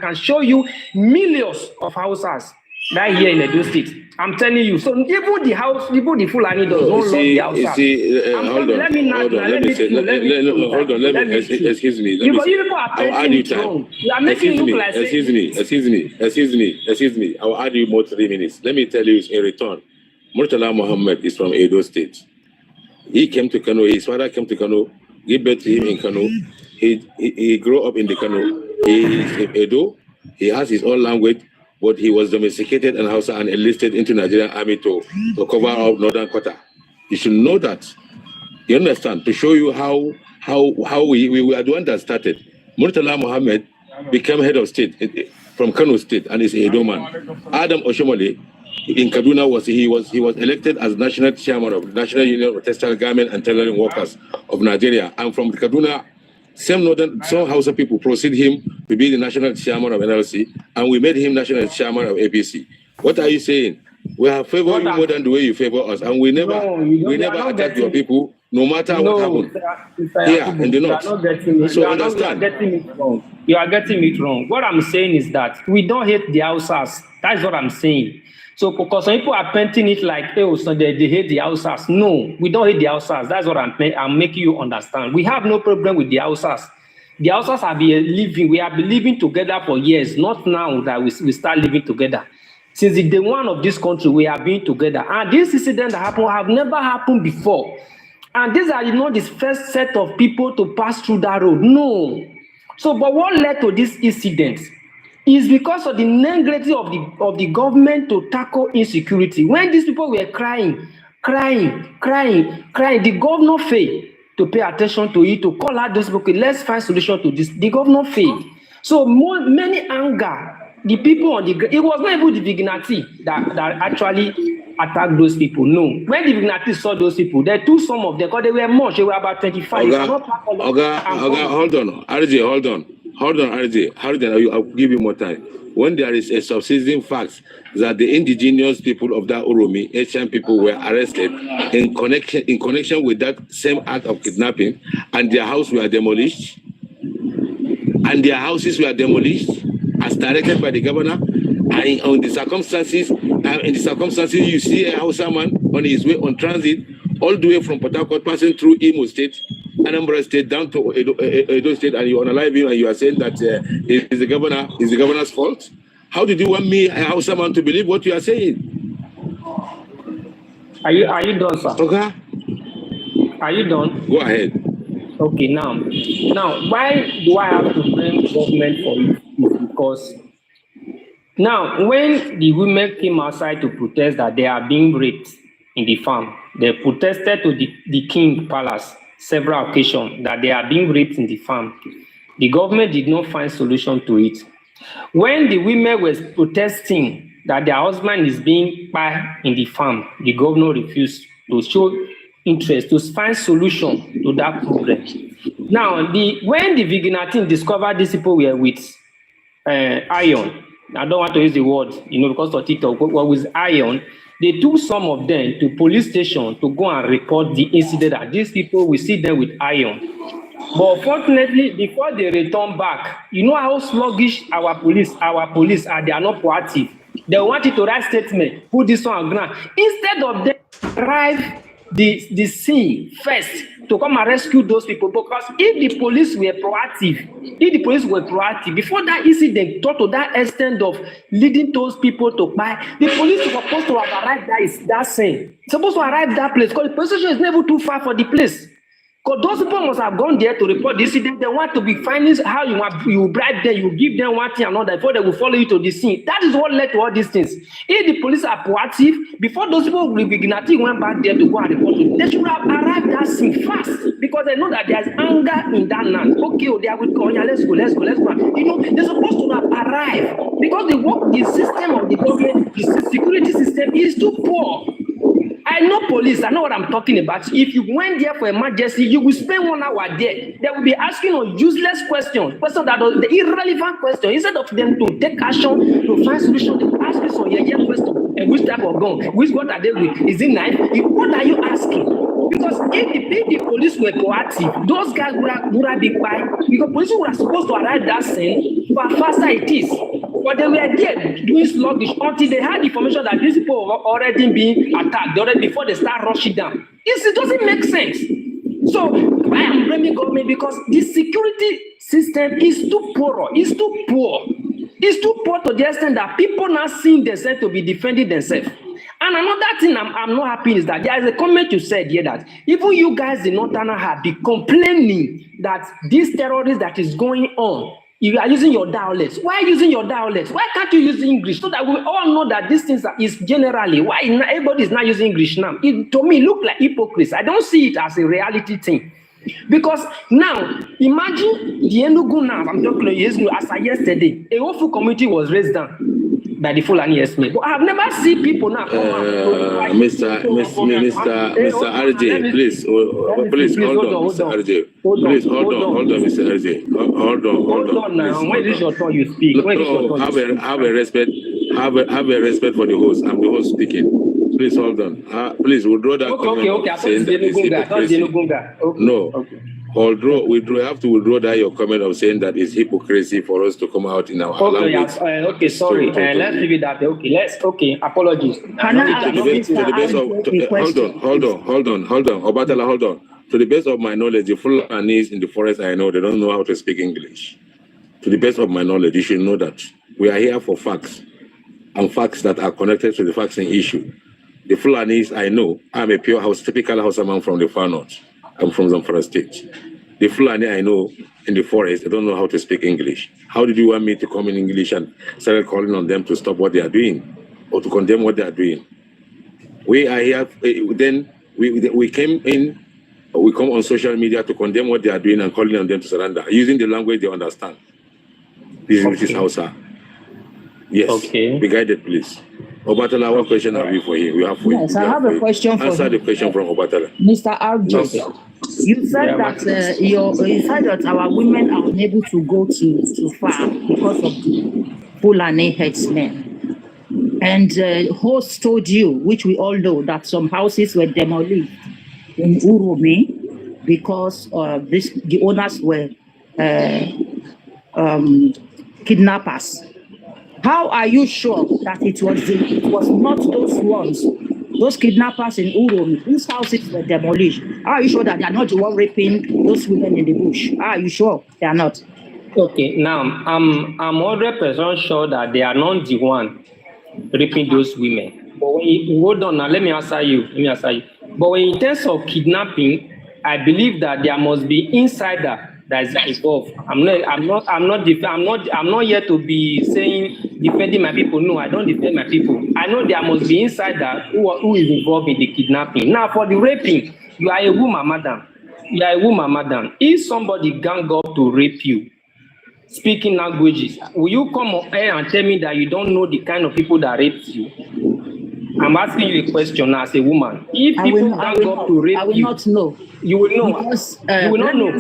can show you millions of Hausas right here in Edo State. I'm telling you. So even the Fulani does not love the Hausas. Excuse me. I'll add you time. Excuse me. I'll add you more 3 minutes. Let me tell you in return. Murtala Muhammad is from Edo State. He came to Kano. His father came to Kano. Gave birth to him in Kano. He grew up in the Kano. He is Edo. He has his own language, but he was domesticated in Hausa and enlisted into Nigerian army to cover up northern quarter. You should know that. You understand? To show you how we are the one that started. Murtala Muhammad became head of state from Kano State and is a Edo man. Adam Oshomole in Kaduna he was elected as national chairman of the National Union of Textile Garment and Tailoring Workers of Nigeria. And from Kaduna, some Hausa people proceed him to be the national chairman of NLC, and we made him national chairman of APC. What are you saying? We have favored you more than the way you favor us, and we never attack your people, no matter what happens. Here in the north. So understand. You are getting it wrong. What I'm saying is that we don't hate the Hausas. That's what I'm saying. So because some people are painting it like, oh, so they hate the Hausas. No, we don't hate the Hausas. That's what I'm making you understand. We have no problem with the Hausas. The Hausas have been living. We have been living together for years. Not now that we start living together. Since the day one of this country, we have been together. And this incident that happened have never happened before. And these are not the first set of people to pass through that road. No. So, but what led to this incident is because of the neglect of the government to tackle insecurity. When these people were crying, the governor failed to pay attention to it, to call out those people, let's find solution to this. The governor failed. So many anger, the people on the ground, it was not even the vigilante that actually attacked those people. No. When the vigilante saw those people, they took some of them, because they were much, they were about 25. Hold on, RJ, I'll give you more time. When there is a subsisting fact that the indigenous people of that Uromi, Asian people, were arrested in connection with that same act of kidnapping, and their houses were demolished, as directed by the governor, and in the circumstances, you see a Hausa man on his way on transit, all the way from Port Harcourt, passing through Imo State, Anambra State, down to Edo State, and you unalive him, and you are saying that is the governor's fault? How did you want me, a Hausa man, to believe what you are saying? Are you done, sir? Okay. Are you done? Go ahead. Okay, now, why do I have to blame government for it? Because now, when the women came outside to protest that they are being raped in the farm, they protested to the king palace several occasions that they are being raped in the farm. The government did not find solution to it. When the women were protesting that their husband is being kpai in the farm, the governor refused to show interest to find solution to that problem. Now, when the vigilante discovered these people were with iron, I don't want to use the word, because of TikTok, but with iron, they took some of them to police station to go and report the incident that these people, we see them with iron. But fortunately, before they return back, you know how sluggish our police are, they are not proactive. They wanted to write statement, put this on ground. Instead of them arrive the scene first to come and rescue those people, because if the police were proactive, before that incident got to that extent of leading those people to buy, the police were supposed to have arrived that scene. Supposed to arrive that place, because the police station is never too far for the place. Because those people must have gone there to report the incident. They want to be finding how you bribe them, you give them one thing and another before they will follow you to the scene. That is what led to all these things. If the police are proactive, before those people with Viginati went back there to go and report it, they should have arrived that scene fast, because they know that there's anger in that land. Okay, they are with Konya, let's go. They're supposed to have arrived, because the system of the government, the security system is too poor. I know police, I know what I'm talking about. If you went there for emergency, you will spend 1 hour there. They will be asking on useless questions that are the irrelevant questions. Instead of them to take action, to find solution, they will ask you some question. And which type of gun? What are they with? Is it knife? What are you asking? Because if the police were proactive, those guys would have been quiet. Because police were supposed to arrive that scene, but faster it is. But they were there doing sluggish until they had information that these people were already being attacked already before they start rushing down. It doesn't make sense. So I am blaming government because the security system is too poor. It's too poor. It's too poor to the extent that people now seeing themselves to be defending themselves. And another thing I'm not happy is that there is a comment you said here that even you guys in Northern have been complaining that this terrorism that is going on, you are using your dialects. Why using your dialects? Why can't you use English so that we all know that this thing is generally why everybody is not using English now? It to me look like hypocrisy. I don't see it as a reality thing. Because now, imagine the Enugu now, I'm talking as of yesterday, a whole community was raised down by the Fulani Esme. But I have never seen people now come out. Mr. RJ, please hold on, Mr. RJ. Please hold on, Mr. RJ. Hold on now. When is your turn you speak? Have a respect for the host. I'm the host speaking. Please hold on. Please withdraw that comment. Okay. I thought it's the Enugunga. No. Okay. Although we have to withdraw that your comment of saying that it's hypocrisy for us to come out in our language. Yes. Okay, sorry. Let's leave it that. Okay. Apologies. Hold on. Obatala, hold on. To the best of my knowledge, the Fulanis in the forest, I know they don't know how to speak English. To the best of my knowledge, you should know that we are here for facts and facts that are connected to the facts in issue. The Fulanis, I know, I'm a pure typical Hausa man from the far north. I'm from Zamfara State. The Fulani I know in the forest, they don't know how to speak English. How did you want me to come in English and start calling on them to stop what they are doing or to condemn what they are doing? We are here, then we came in, we come on social media to condemn what they are doing and calling on them to surrender, using the language they understand. This is Hausa. Yes, be guided, please. Obatala, what question have you for him? Yes, I have a question for him. Answer the question from Obatala. Mr. RJ, you said that our women are unable to go to farm because of the Fulani herdsmen. And host told you, which we all know, that some houses were demolished in Uromi because the owners were kidnappers. How are you sure that it was not those ones, those kidnappers in Uromi? These houses were demolished. How are you sure that they are not the one raping those women in the bush? How are you sure they are not? Okay, now I'm 100% sure that they are not the one raping those women. But hold on now, let me answer you. But in terms of kidnapping, I believe that there must be insider that is involved. I'm not here to be saying defending my people. No, I don't defend my people. I know there must be insider who is involved in the kidnapping. Now, for the raping, you are a woman, madam. If somebody gang up to rape you, speaking languages, will you come up here and tell me that you don't know the kind of people that raped you? I'm asking you a question as a woman. If people gang up to rape you, I will not know. You will know. Because, you will not know.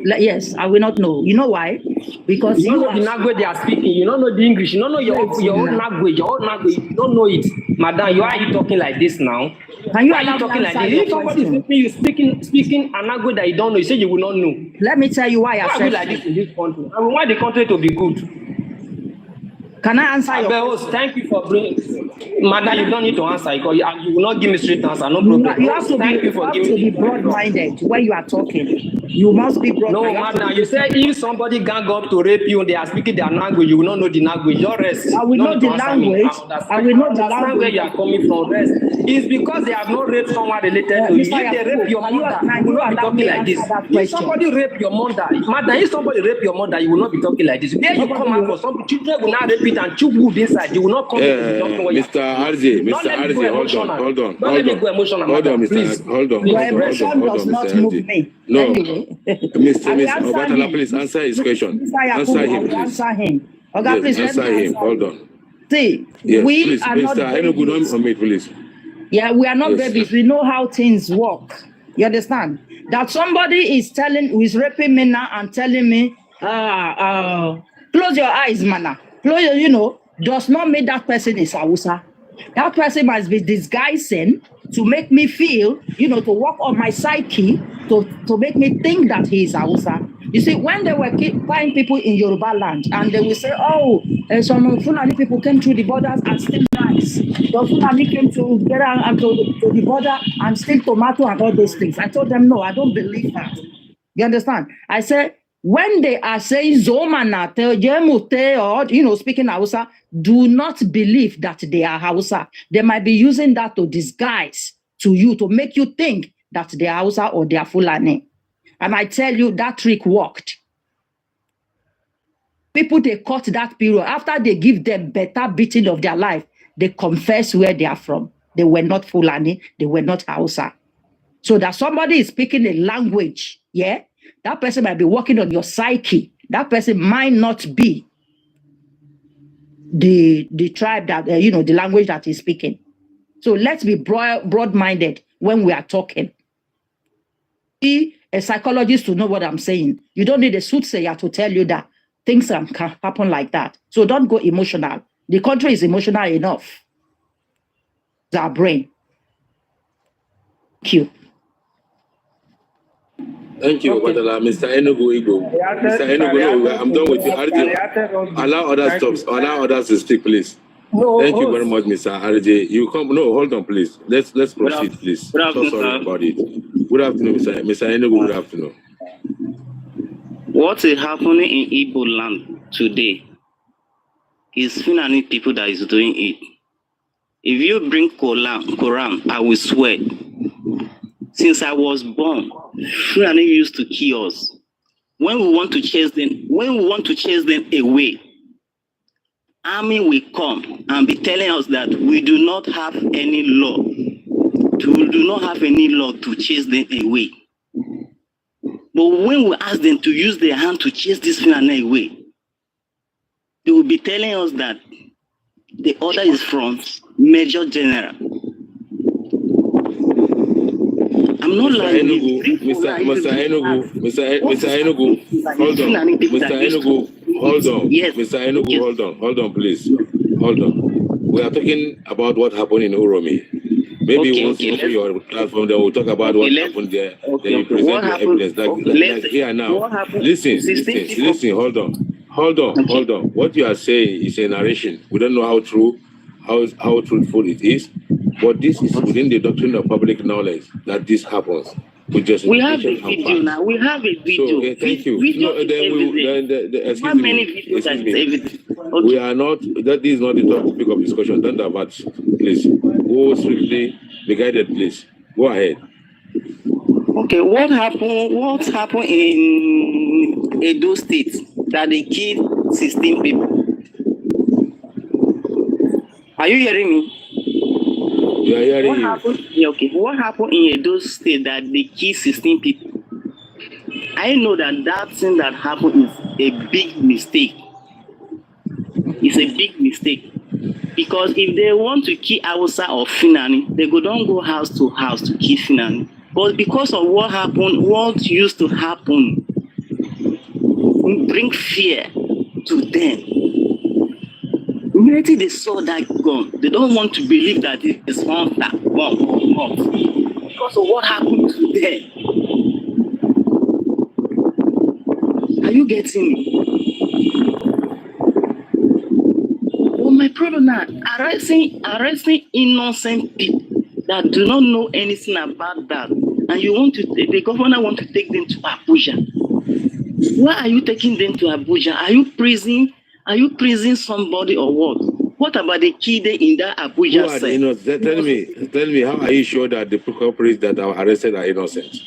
Yes, I will not know. You know why? Because you don't know the language they are speaking. You don't know the English. You don't know your own language. You don't know it. Madam, why are you talking like this now? Can you why are you talking like this? If somebody is speaking a language that you don't know, you say you will not know. Let me tell you why I said like this in this country. I want the country to be good. Can I answer your question? Thank you for bringing. Madam, you don't need to answer because you will not give me straight answer. No problem. You have to be broad-minded when you are talking. You must be broad-minded. No, madam, you said if somebody gang up to rape you and they are speaking their language, you will not know the language. Your rest. I will know the language. I will know the language. Where you are coming from. Rest. It's because they have not raped someone related to you. If they rape your mother, you will not be talking like this. If somebody rape your mother, madam, if somebody rape your mother, you will not be talking like this. Where you come out for some children will not rape it and chew wood inside. You will not come Mr. RJ, hold on. Hold on, Mr. Hold on. Your emotion does not move me. No. Mr. Obatala, please answer his question. Answer him, please. Answer him. Okay, please answer him. Hold on. See, yes, we please, are Mr. not babies. Please. Yeah, we are not babies. We know how things work. You understand? That somebody is who is raping me now and telling me, close your eyes, man. Close your, does not mean that person is Hausa. That person must be disguising to make me feel, to work on my psyche, to make me think that he is Hausa. You see, when they were buying people in Yoruba land, and they will say, oh, some Fulani people came through the borders and steal rice. The Fulani came together and to the border and steal tomato and all those things. I told them, no, I don't believe that. You understand? I said, when they are saying Zomanate, Jemute, or speaking Hausa, do not believe that they are Hausa. They might be using that to disguise to you, to make you think that they are Hausa or they are Fulani. And I tell you, that trick worked. People, they caught that period. After they give them better beating of their life, they confess where they are from. They were not Fulani, they were not Hausa. So that somebody is speaking a language, yeah? That person might be working on your psyche. That person might not be the tribe that, the language that he's speaking. So let's be broad-minded when we are talking. Be a psychologist to know what I'm saying. You don't need a soothsayer to tell you that things can happen like that. So don't go emotional. The country is emotional enough. It's our brain. Thank you. Thank you, Okay. Mr. Enugu Igbo. Mr. Enugu, no, I'm done with you. RJ, allow others to speak, please. No, Thank you very much, Mr. RJ. You come. No, hold on, please. Let's proceed, please. So sorry about it. Good afternoon, Mr. Enugu. Good afternoon. What is happening in Igbo land today is Fulani people that is doing it. If you bring Quran, I will swear. Since I was born, Fulani used to kill us. When we want to chase them away, army will come and be telling us that we do not have any law. We do not have any law to chase them away. But when we ask them to use their hand to chase this Fulani away, they will be telling us that the order is from Major General. I'm not lying. Mr. Enugu, hold on. Mr. Enugu, hold on. Yes. Mr. Enugu, hold on, please. Hold on. We are talking about what happened in Uromi. Maybe once you open your platform, then we'll talk about what happened there. Then you present your evidence. Like here now. Listen. Hold on. What you are saying is a narration. We don't know how truthful it is. But this is within the doctrine of public knowledge that this happens. We have a video now. We have a video. So, thank you. How many videos are evidence? Okay. We are not. That is not the topic of discussion. Don't divert, please. Go swiftly. Be guided, please. Go ahead. Okay. What happened in Edo State that they killed 16 people? Are you hearing me? What happened in Edo State that they killed 16 people? I know that thing that happened is a big mistake. It's a big mistake. Because if they want to kill Hausa or Fulani, they don't go house to house to kill Fulani. But because of what used to happen, bring fear to them. Immediately they saw that gun, they don't want to believe that it is hunter gun or not. Because of what happened to them. Are you getting me? Oh, my problem now, arresting innocent people that do not know anything about that, and the governor want to take them to Abuja. Why are you taking them to Abuja? Are you praising somebody or what? What about the kid in that Abuja cell? Tell me, how are you sure that the culprits that are arrested are innocent?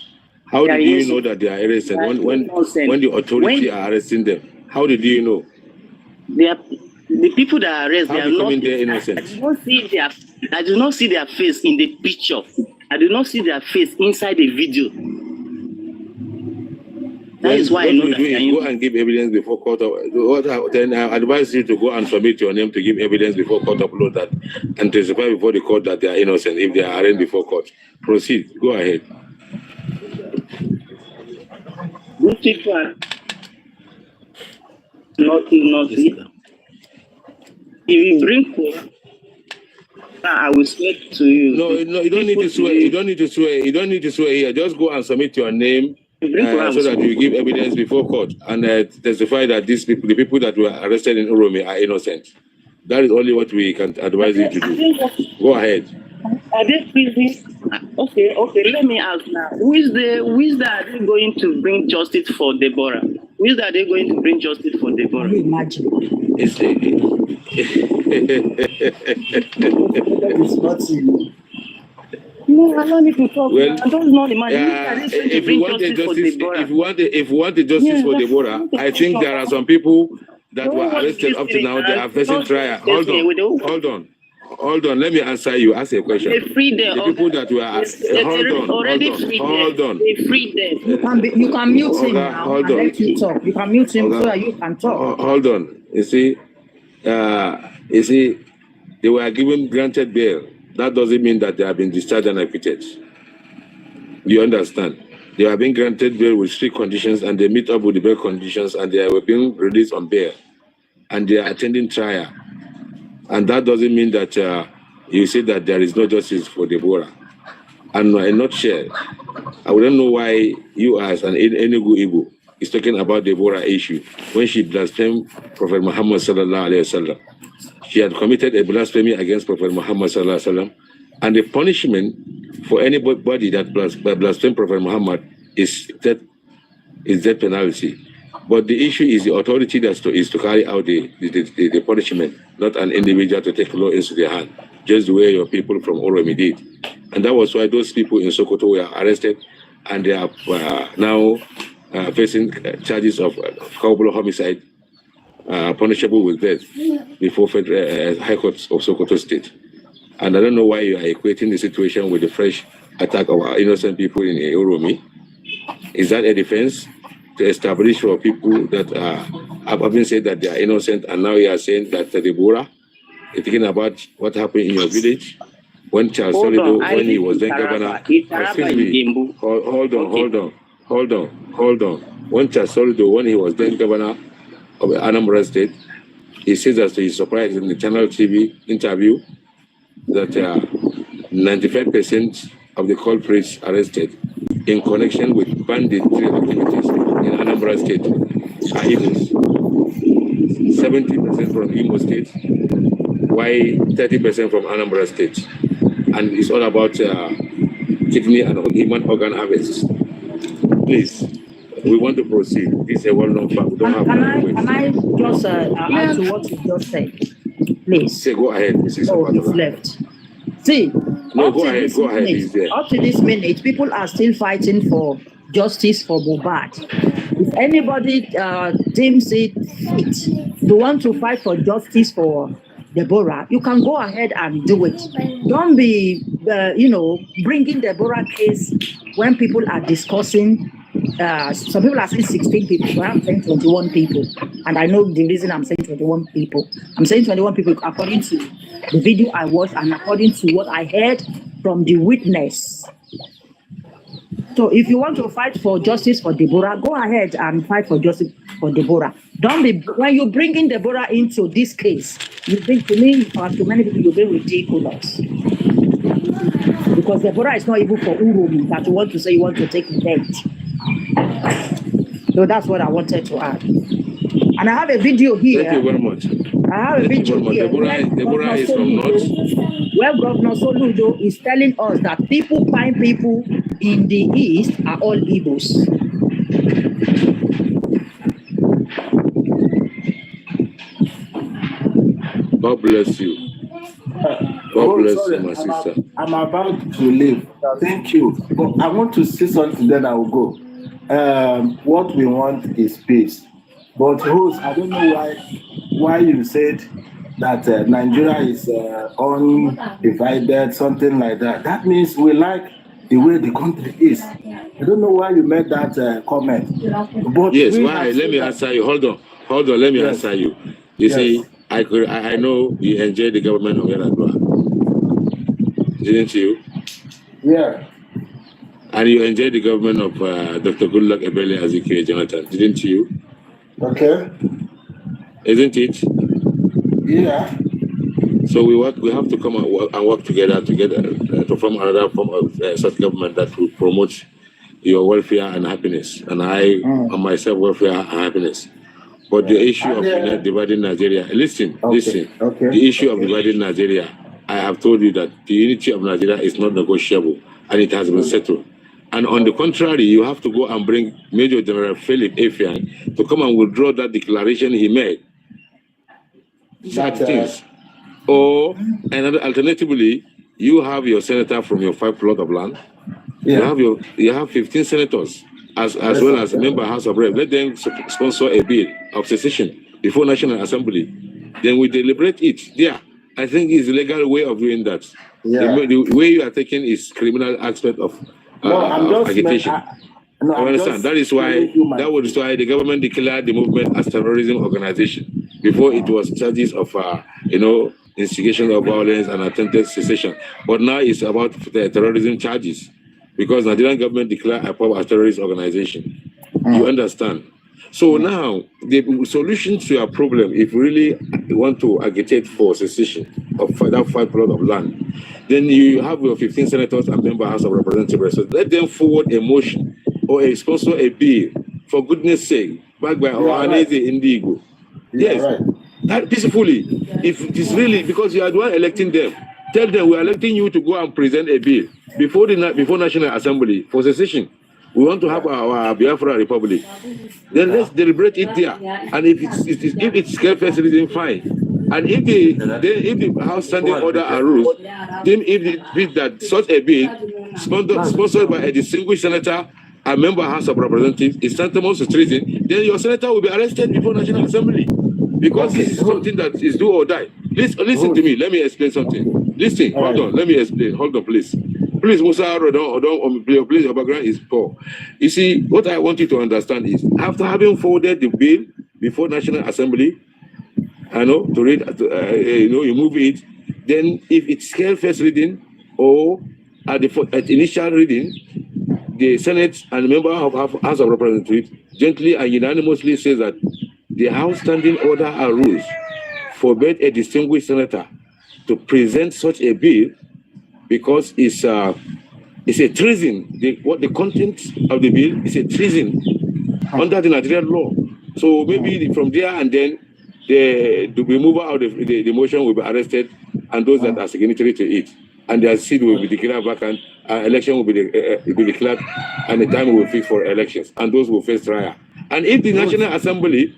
How did you know that they are innocent when the authority are arresting them? How did you know? The people that are arrested, they are not innocent. I do not see their face in the picture. I do not see their face inside the video. That is why I know that. Go and give evidence before court. Then I advise you to go and submit your name to give evidence before court, upload that, and testify before the court that they are innocent if they are arraigned before court. Proceed. Go ahead. These people are not innocent. If you bring Quran, I will swear to you. No, you don't need to swear. You don't need to swear. You don't need to swear here. Just go and submit your name so that you give evidence before court and testify that these people, the people that were arrested in Uromi, are innocent. That is only what we can advise you to do. Go ahead. Are they prison? Okay. Let me ask now. Who is that are they going to bring justice for Deborah? Who is that are they going to bring justice for Deborah? Can you imagine? It's No, I don't need to talk. Well, I don't know the man. if you want the justice for Deborah, I think there are some people that were arrested up to now. They are facing trial. Hold on. Let me answer you. Ask a question. They freed them. The people that were hold on. They freed them. You can mute him now. Hold on. Let you talk. You can mute him so that you can talk. Hold on. You see, they were given granted bail. That doesn't mean that they have been discharged and acquitted. You understand? They are being granted bail with strict conditions, and they meet up with the bail conditions, and they are being released on bail, and they are attending trial. And that doesn't mean that you say that there is no justice for Deborah. And in a nutshell, I wouldn't know why you as an Enugu Igbo is talking about Deborah issue when she blasphemed Prophet Muhammad sallallahu alaihi wasallam. She had committed a blasphemy against Prophet Muhammad sallallahu alaihi wasallam, and the punishment for anybody that blasphemes Prophet Muhammad is death penalty. But the issue is the authority is to carry out the punishment, not an individual to take law into their hand, just the way your people from Uromi did. And that was why those people in Sokoto were arrested, and they are now facing charges of culpable homicide, punishable with death before High Court of Sokoto State. And I don't know why you are equating the situation with the fresh attack of our innocent people in Uromi. Is that a defense to establish for people that have been said that they are innocent, and now you are saying that Deborah is thinking about what happened in your village when Charles Solido, when he was then governor? Hold on. When Charles Solido, when he was then governor of Anambra State, he says that he's surprised in the Channel TV interview that 95% of the culprits arrested in connection with banditry activities in Anambra State are Igbos. 70% from Imo State, while 30% from Anambra State. And it's all about kidney and human organ harvest. Please, we want to proceed. This is a well-known fact. We don't have Can I just add to what you just said? Please. Say, go ahead, Mrs. Oh, he's left. See, no, go ahead. He's there. Up to this minute, people are still fighting for justice for Mohbad. If anybody deems it fit to want to fight for justice for Deborah, you can go ahead and do it. Don't be, bringing Deborah case when people are discussing. Some people are saying 16 people, but I'm saying 21 people. And I know the reason I'm saying 21 people. I'm saying 21 people according to the video I watched and according to what I heard from the witness. So if you want to fight for justice for Deborah, go ahead and fight for justice for Deborah. Don't be, when you bring in Deborah into this case, you think to me, or to many people, you'll be ridiculous. Because Deborah is not even for Uromi that you want to say you want to take revenge. So that's what I wanted to add. And I have a video here. Thank you very much. I have a video here. Deborah is from North. Where Governor Soludo is telling us that kpai people in the East are all Igbos. God bless you. God bless you, my sister. I'm about to leave. Thank you. But I want to say something, then I will go. What we want is peace. But host, I don't know why you said that Nigeria is undivided, something like that. That means we like the way the country is. I don't know why you made that comment. But yes, why? Let me answer you. Hold on. Let me answer you. You see, I know you enjoy the government of Yar'Adua. Didn't you? Yeah. And you enjoy the government of Dr. Goodluck Ebele Azikiwe Jonathan, didn't you? Okay. Isn't it? Yeah. So we have to come and work together to form another form of such government that will promote your welfare and happiness, and I and myself welfare and happiness. But the issue of dividing Nigeria, listen. The issue of dividing Nigeria, I have told you that the unity of Nigeria is not negotiable, and it has been settled. And on the contrary, you have to go and bring Major General Philip Efiang to come and withdraw that declaration he made. Such things. Or another alternatively, you have your senator from your 5 plot of land. Yeah. You have 15 senators as well as a member of House of Reps. Let them sponsor a bill of secession before National Assembly. Then we deliberate it. Yeah, I think it's a legal way of doing that. Yeah. The way you are taking is criminal aspect of agitation. I understand. That is why the government declared the movement as terrorism organization before it was charges of instigation of violence and attempted secession. But now it's about the terrorism charges because Nigerian government declared IPOB as terrorist organization. You understand? So now the solution to your problem, if you really want to agitate for secession of that 5 plot of land, then you have your 15 senators and member House of Representatives. So let them forward a motion or sponsor a bill, for goodness sake, backed by Ohaneze Indigo. Yes, that peacefully. If it is really because you are the one electing them, tell them we are electing you to go and present a bill before National Assembly for secession. We want to have our Biafra Republic. Then let's deliberate it there. And if it's first reading, fine. And if the House standing order and rules, then if that such a bill sponsored by a distinguished senator and member House of Representatives is tantamount to treason, then your senator will be arrested before National Assembly because this is something that is do or die. Listen to me. Let me explain something. Listen. Hold on. Let me explain. Hold on, please. Please, Musa, please, your background is poor. You see, what I want you to understand is, after having forwarded the bill before National Assembly, to read, you move it, then if it's held first reading or at initial reading, the Senate and member of House of Representatives gently and unanimously says that the House standing order and rules forbade a distinguished senator to present such a bill because it's a treason. The content of the bill is a treason under the Nigerian law. So maybe from there and then the remover of the motion will be arrested, and those that are signatory to it, and their seat will be declared vacant. Election will be declared, and the time will be fixed for elections, and those will face trial. And if the National Assembly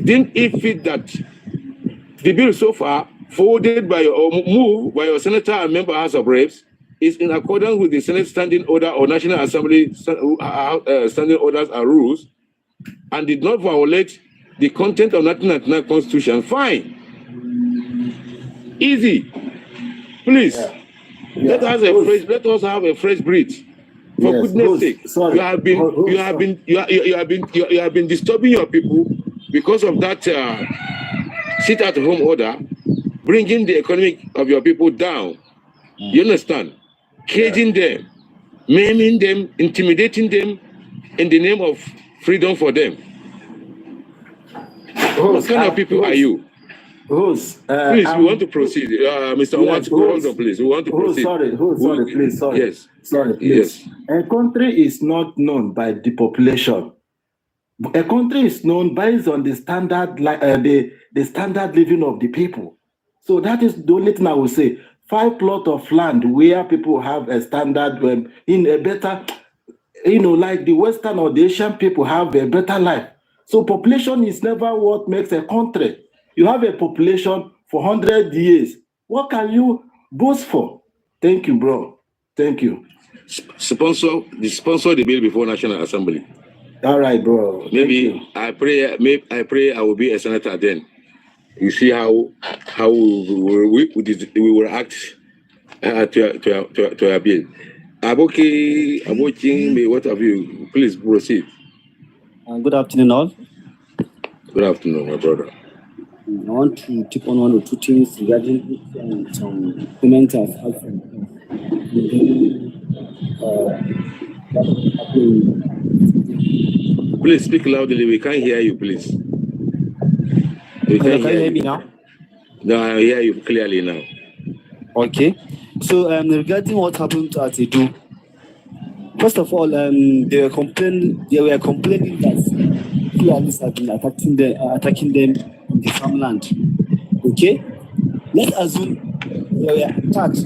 didn't fit that the bill so far forwarded by or moved by your senator and member House of Reps is in accordance with the Senate standing order or National Assembly standing orders and rules, and did not violate the content of 1999 Constitution, fine. Easy. Please. Let us have a fresh breath. For goodness sake. Sorry. You have been disturbing your people because of that sit-at-home order, bringing the economy of your people down. You understand? Caging them, maiming them, intimidating them in the name of freedom for them. What kind of people are you? Please, we want to proceed. Mr. Omar, hold on, please. We want to proceed. Sorry, please. Sorry. Yes. Sorry, please. Yes. A country is not known by the population. A country is known based on the standard, the standard living of the people. So that is the only thing I will say. 5 plots of land where people have a standard in a better, like the Western or the Asian people have a better life. So population is never what makes a country. You have a population for 100 years. What can you boast for? Thank you, bro. Thank you. Sponsor the bill before National Assembly. All right, bro. Maybe I pray I will be a senator then. You see how we will act to our bill. Aboki, what have you? Please proceed. Good afternoon, all. Good afternoon, my brother. I want to tip on 1 or 2 things regarding some comments I've had from Please speak loudly. We can't hear you, please. Can you hear me now? No, I hear you clearly now. Okay. So regarding what happened at Edo, first of all, they were complaining that Fulanis have been attacking them in the farmland. Okay? Let's assume they were attacked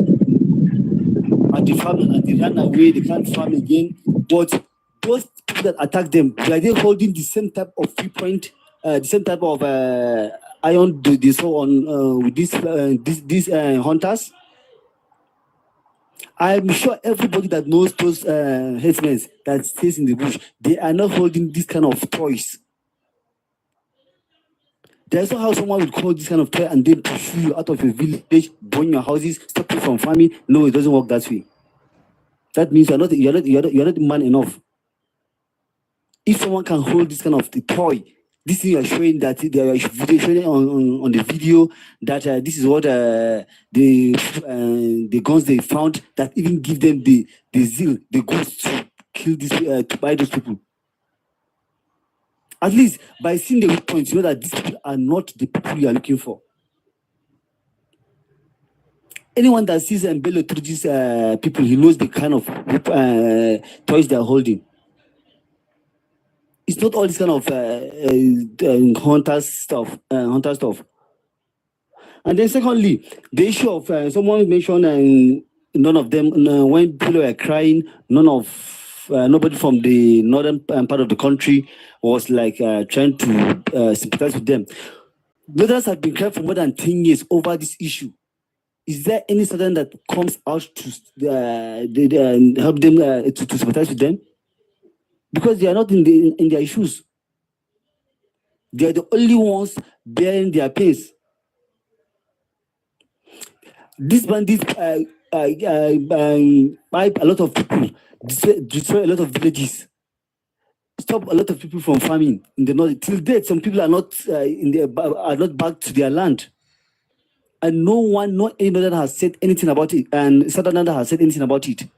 at the farmland and they ran away, they can't farm again. But those people that attacked them, were they holding the same type of viewpoint, the same type of iron they saw on with these hunters? I'm sure everybody that knows those headsmen that stays in the bush, they are not holding this kind of toys. There's not how someone would call this kind of toy and then pursue you out of your village, burn your houses, stop you from farming. No, it doesn't work that way. That means you're not man enough. If someone can hold this kind of the toy, this thing you're showing that they are showing on the video that this is what the guns they found that even give them the zeal, the goods to kill this to buy those people. At least by seeing the weak points, you know that these people are not the people you are looking for. Anyone that sees Bello through these people, he knows the kind of toys they are holding. It's not all this kind of hunter stuff. And then secondly, the issue of someone mentioned none of them, when people were crying, nobody from the northern part of the country was like trying to sympathize with them. Northerners have been crying for more than 10 years over this issue. Is there any southern that comes out to help them to sympathize with them? Because they are not in their issues. They are the only ones bearing their pains. These bandits buy a lot of people, destroy a lot of villages, stop a lot of people from farming in the north. Till date, some people are not back to their land, and no any northern has said anything about it, and southern has said anything about it.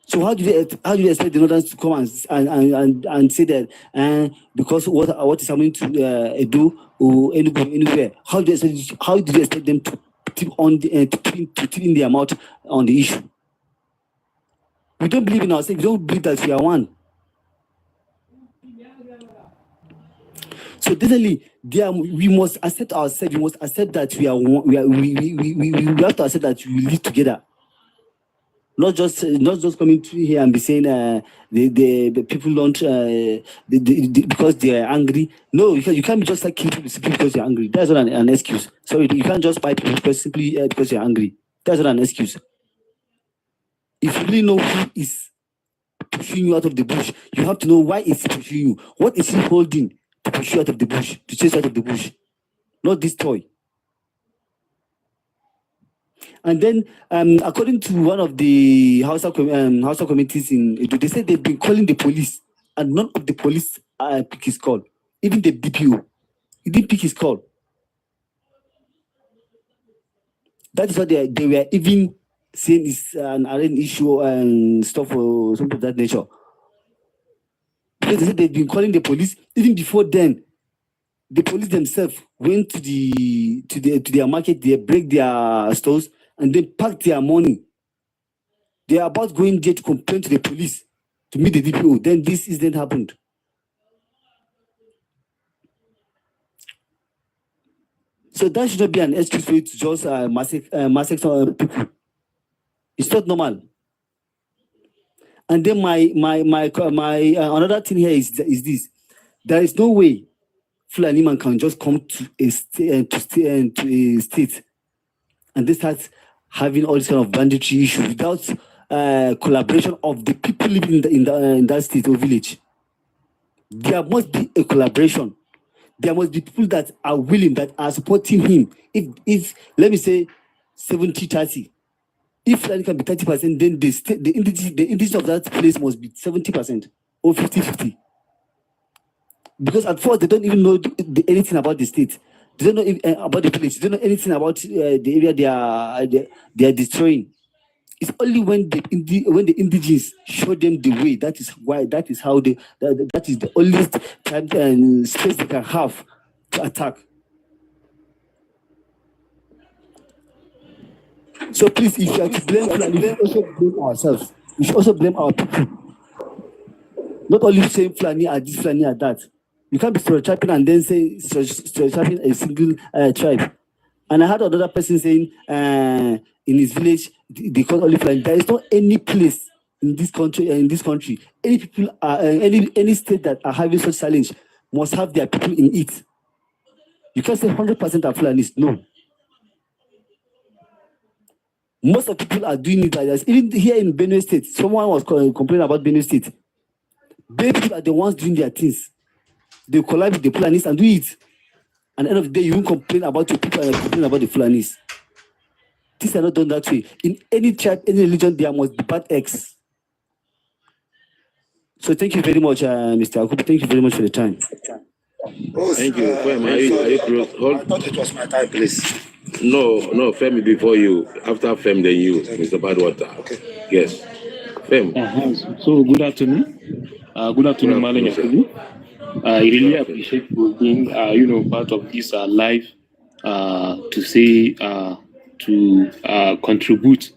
So how do you expect the northerners to come and say that because what is happening to Edo or anywhere? How do you expect them to tip in their mouth on the issue? We don't believe in ourselves. We don't believe that we are one. So definitely, we must accept ourselves. We must accept that we are one. We have to accept that we live together. Not just coming to here and be saying the people don't because they are angry. No, you can't just like kill people simply because you're angry. That's not an excuse. Sorry, you can't just buy people simply because you're angry. That's not an excuse. If you really know who is pushing you out of the bush, you have to know why is he pushing you. What is he holding to push you out of the bush, to chase out of the bush? Not this toy. And then, according to one of the Hausa committees in Edo, they said they've been calling the police, and none of the police pick his call. Even the DPO, he didn't pick his call. That is what they were even saying is an arraigned issue and stuff or something of that nature. Because they said they've been calling the police even before then. The police themselves went to their market, they break their stores, and then pack their money. They are about going there to complain to the police to meet the DPO. Then this incident happened. So that should not be an excuse for you to just massacre people. It's not normal. And then my another thing here is this: there is no way Fulani man can just come to a state and they start having all this kind of banditry issue without collaboration of the people living in that state or village. There must be a collaboration. There must be people that are willing, that are supporting him. If let me say 70-30, if Fulani can be 30%, then the indigenous of that place must be 70% or 50-50. Because at first they don't even know anything about the state. They don't know about the village. They don't know anything about the area they are destroying. It's only when the indigenous show them the way. That is the only time and space they can have to attack. So please, if you are to blame Fulani, we should also blame ourselves. We should also blame our people. Not only saying Fulani are this, Fulani are that. You can't be stereotyping and then say stereotyping a single tribe. And I heard another person saying in his village they call only Fulani. There is not any place in this country. Any people are any state that are having such challenge must have their people in it. You can't say 100% are Fulanis. No. Most of the people are doing it like this. Even here in Benue State, someone was complaining about Benue State. Benue people are the ones doing their things. They collide with the Fulanis and do it. And at the end of the day, you won't complain about your people and complain about the Fulanis. Things are not done that way. In any tribe, any religion, there must be bad eggs. So thank you very much, Mr. Akubu. Thank you very much for the time. Thank you. Femi, are you close? I thought it was my time, please. No, Femi before you. After Femi, then you, Mr. Badwater. Okay. Yes. Femi. So good afternoon. Good afternoon, Malam Yakubu. I really appreciate you being, part of this live to say to contribute.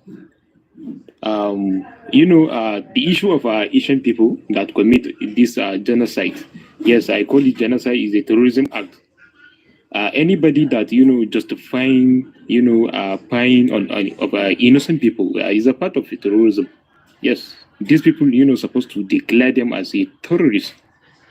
The issue of Asian people that commit this genocide. Yes, I call it genocide is a terrorism act. Anybody that justifying spying on of innocent people is a part of the terrorism. Yes, these people supposed to declare them as a terrorist.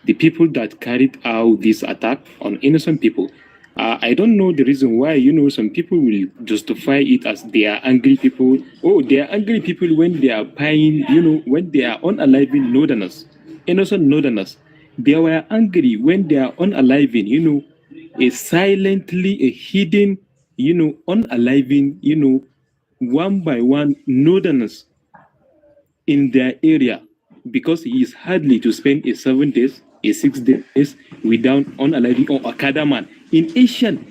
The people that carried out this attack on innocent people. I don't know the reason why some people will justify it as they are angry people. Oh, they are angry people when they are spying. When they are unaliving northerners, innocent northerners. They were angry when they are unaliving. A silently, a hidden, unaliving, one by one northerners in their area, because he is hardly to spend a 7 days, a 6 days without unaliving or a cadaman in Asian.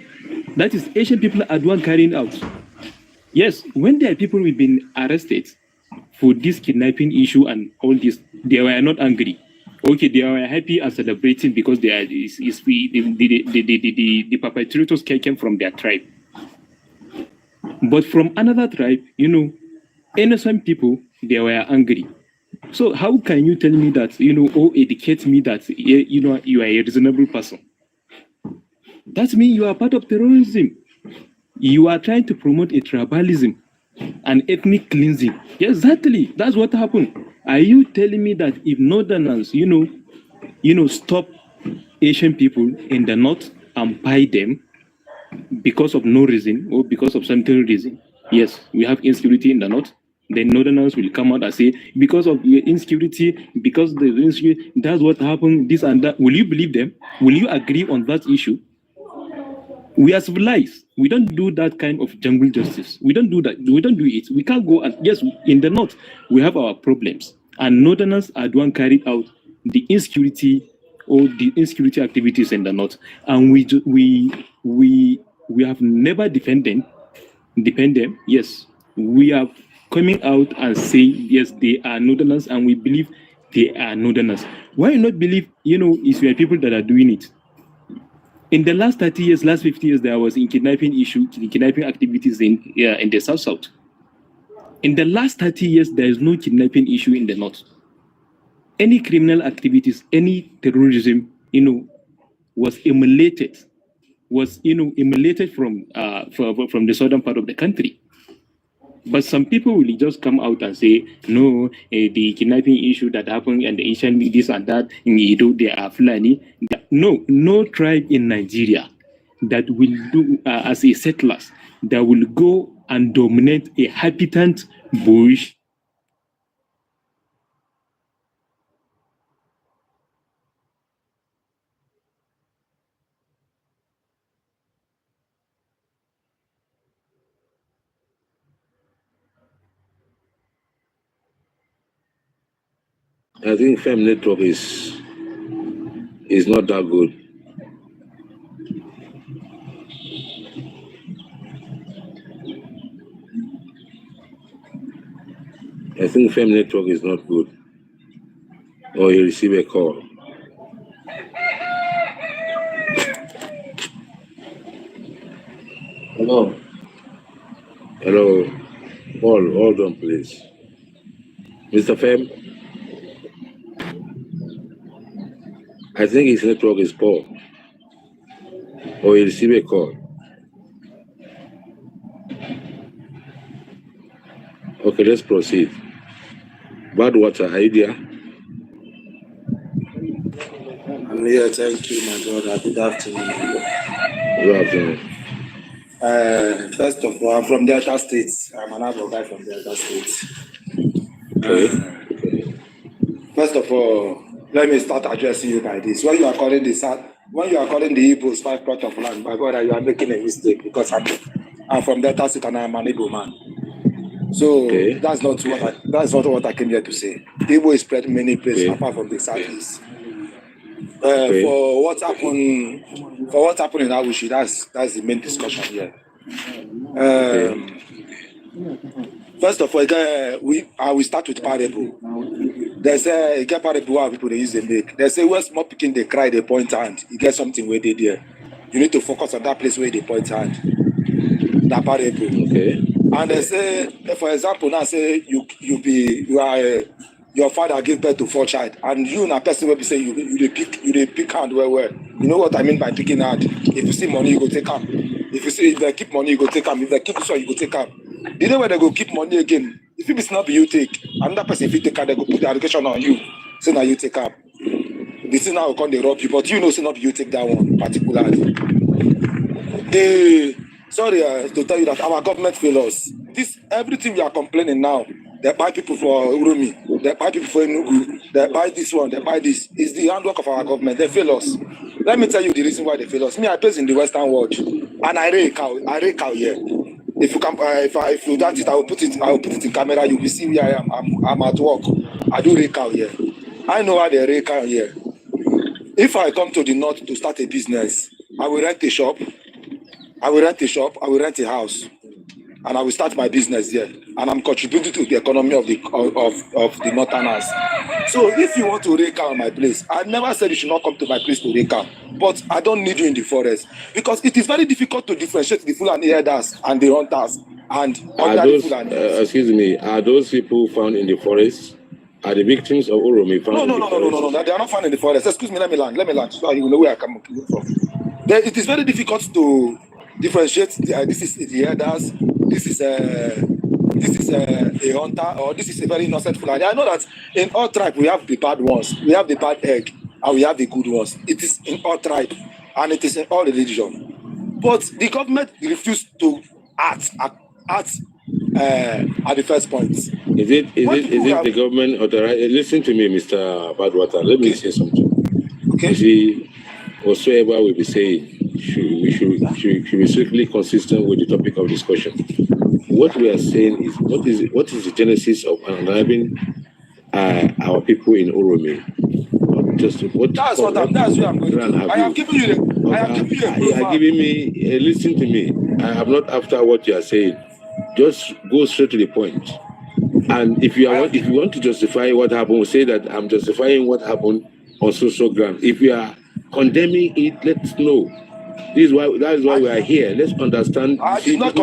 That is, Asian people are the one carrying out. Yes, when there are people who've been arrested for this kidnapping issue and all this, they were not angry. Okay, they were happy and celebrating because they are the perpetrators came from their tribe. But from another tribe, innocent people, they were angry. So how can you tell me that, or educate me that, you are a reasonable person? That means you are part of terrorism. You are trying to promote a tribalism and ethnic cleansing. Yeah, exactly. That's what happened. Are you telling me that if northerners, stop Asian people in the north and buy them because of no reason or because of something reason? Yes, we have insecurity in the north. The northerners will come out and say, because of your insecurity, because the insecurity, that's what happened, this and that. Will you believe them? Will you agree on that issue? We are civilized. We don't do that kind of jungle justice. We don't do that. We don't do it. We can't go and, yes, in the north, we have our problems. And northerners are the one carried out the insecurity or the insecurity activities in the north. And we have never defend them. Yes, we are coming out and saying, yes, they are northerners, and we believe they are northerners. Why not believe, it's your people that are doing it? In the last 30 years, last 50 years, there was kidnapping activities in the South. In the last 30 years, there is no kidnapping issue in the North. Any criminal activities, any terrorism, was emulated from the southern part of the country. But some people will just come out and say, no, the kidnapping issue that happened and the Asian this and that, in Edo, they are Fulani. No tribe in Nigeria that will do, as a settlers, that will go and dominate a habitant bush. I think FEM network is not that good. I think FEM network is not good. Or you receive a call. Hello. Hello. Hold on, please. Mr. Fem, I think his network is poor. Or he received a call. Okay, let's proceed. Badwater, are you there? I'm here. Thank you, my brother. Good afternoon. Good afternoon. First of all, I'm from Delta State. I'm an advocate from Delta State. Okay. First of all, let me start addressing you by this. When you are calling the Igbos 5 plot of land, my brother, you are making a mistake because I'm from Delta State and I'm an Igbo man. So Okay. that's not what I came here to say. Igbo is spread many places Okay. apart from the southeast. Okay. For what happened in Awushi, that's the main discussion here. First of all, I will start with parable. There's a parable how people they use the make. They say when small picking they cry, they point hand. You get something where they there. You need to focus on that place where they point hand. That parable. Okay. And they say, for example, now say your father give birth to 4 child, and you na person will be say you pick hand well. You know what I mean by picking hand? If you see money, you go take am. If they keep money, you go take am. If they keep this one, you go take am. The day where they go keep money again, if it is not you take, another person if you take am, they go put the allegation on you. Say now you take am. The thing now will come they rob you, but you know say not you take that one particularly. Sorry to tell you that our government fails us. Everything we are complaining now, they buy people for Uromi, they buy people for Enugu, they buy this one, they buy this. It's the handwork of our government. They fail us. Let me tell you the reason why they fail us. Me, I based in the Western world, and I raise cow here. If you can, if you don't it, I will put it in camera. You will see where I am. I'm at work. I do raise cow here. I know how they raise cow here. If I come to the north to start a business, I will rent a shop. I will rent a house, and I will start my business there. And I'm contributing to the economy of the northerners. So if you want to rake out my place, I never said you should not come to my place to rake out, but I don't need you in the forest because it is very difficult to differentiate the Fulani herders and the hunters and ordinary Fulani. Excuse me, are those people found in the forest? Are the victims of Uromi found in the forest? No. They are not found in the forest. Excuse me, let me land. So you will know where I come from. It is very difficult to differentiate. This is the herders. This is a hunter, or this is a very innocent Fulani. I know that in all tribes we have the bad ones, we have the bad egg, and we have the good ones. It is in all tribes, and it is in all religion. But the government refused to act at the first point. Is it the government authorized? Listen to me, Mr. Badwater. Let me say something. Okay. You see, whatsoever we be saying, we should be strictly consistent with the topic of discussion. What we are saying is, what is the genesis of unraveling our people in Uromi? That's where I'm going to. I have given you listen to me. I am not after what you are saying. Just go straight to the point. And if you want to justify what happened, say that I'm justifying what happened on social ground. If you are condemning it, let's know. That is why we are here. Let's understand. I did not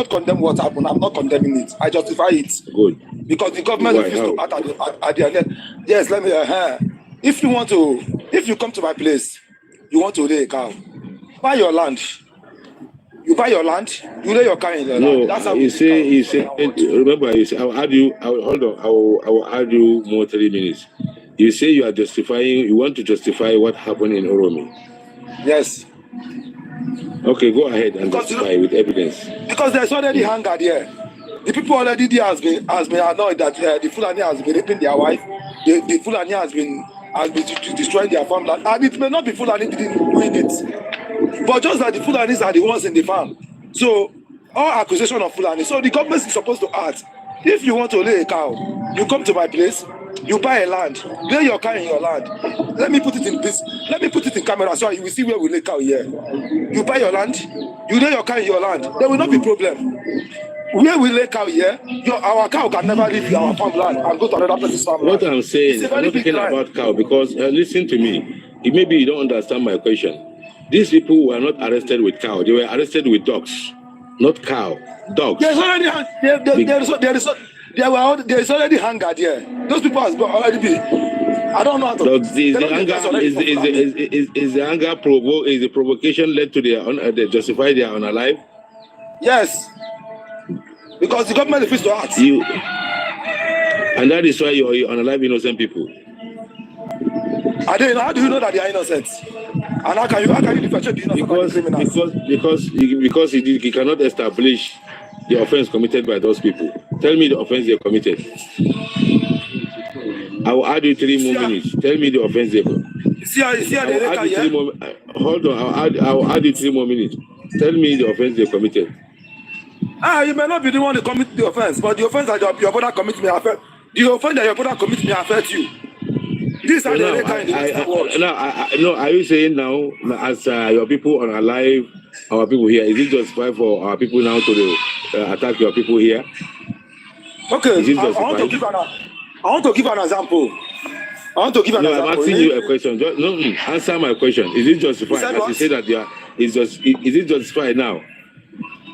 condemn what happened. I'm not condemning it. I justify it. Good. Because the government refused to act at the end. Yes, let me. If you come to my place, you want to lay a cow, buy your land. You buy your land, you lay your cow in your land. That's how you say. Remember, you say, I will add you more 3 minutes. You say you want to justify what happened in Uromi. Yes. Okay, go ahead and justify with evidence. Because there's already hunger there. The people already there has been annoyed that the Fulani has been raping their wife. The Fulani has been destroying their farmland. And it may not be Fulani doing it, but just that the Fulanis are the ones in the farm. So all accusation of Fulani. So the government is supposed to act. If you want to lay a cow, you come to my place. You buy a land, lay your cow in your land. Let me put it in camera so you will see where we lay cow here. You buy your land, you lay your cow in your land. There will not be problem. Where we lay cow here, our cow can never leave our farmland and go to another person's farmland. What I'm saying, I'm not talking about cow because listen to me. Maybe you don't understand my question. These people were not arrested with cow. They were arrested with dogs, not cow, dogs. There's already there is already hunger there. Those people has already been. I don't know how to. Dogs, is the anger provoke? Is the provocation led to their they justify their unalive? Yes, because the government refuses to act. And that is why you're unalive innocent people. How do you know that they are innocent? And how can you differentiate the innocent from the criminals? Because he cannot establish the offense committed by those people. Tell me the offense they committed. I will add you 3 more minutes. Tell me the offense they committed. Hold on. I'll add you 3 more minutes. Tell me the offense they committed. You may not be the one to commit the offense, but the offense that your brother commits may affect. The offense that your brother commits may affect you. These are the Reka in the world. No, are you saying now, as your people are alive, our people here, is it justified for our people now to attack your people here? Okay, I want to give an example. I'm asking you a question. Answer my question. Is it justified? As you say that is it justified now?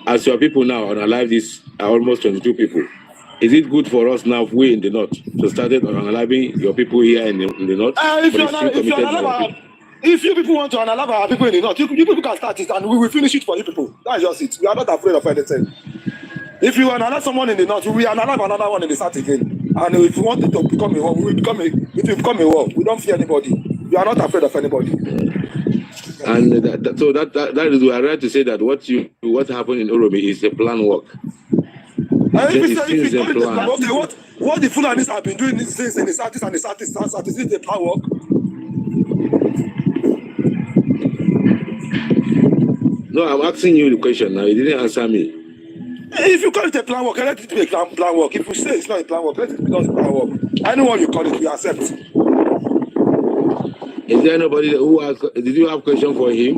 As your people now are alive, these are almost 22 people. Is it good for us now, if we in the north, to start unaliving your people here in the north? If you people want to unalive our people in the north, you people can start it and we will finish it for you people. That's just it. We are not afraid of anything. If you unalive someone in the north, we will unalive another one in the south again. And if you want it to become a war, we will become a war. We don't fear anybody. We are not afraid of anybody. And that is, we are right to say that what happened in Uromi is a plan work. What the Fulanis have been doing since in the Southeast and the Southeast, is it a plan work? No, I'm asking you the question now. You didn't answer me. If you call it a plan work, let it be a plan work. If you say it's not a plan work, let it be not a plan work. Anyone you call it, we accept. Is there anybody who has? Did you have a question for him?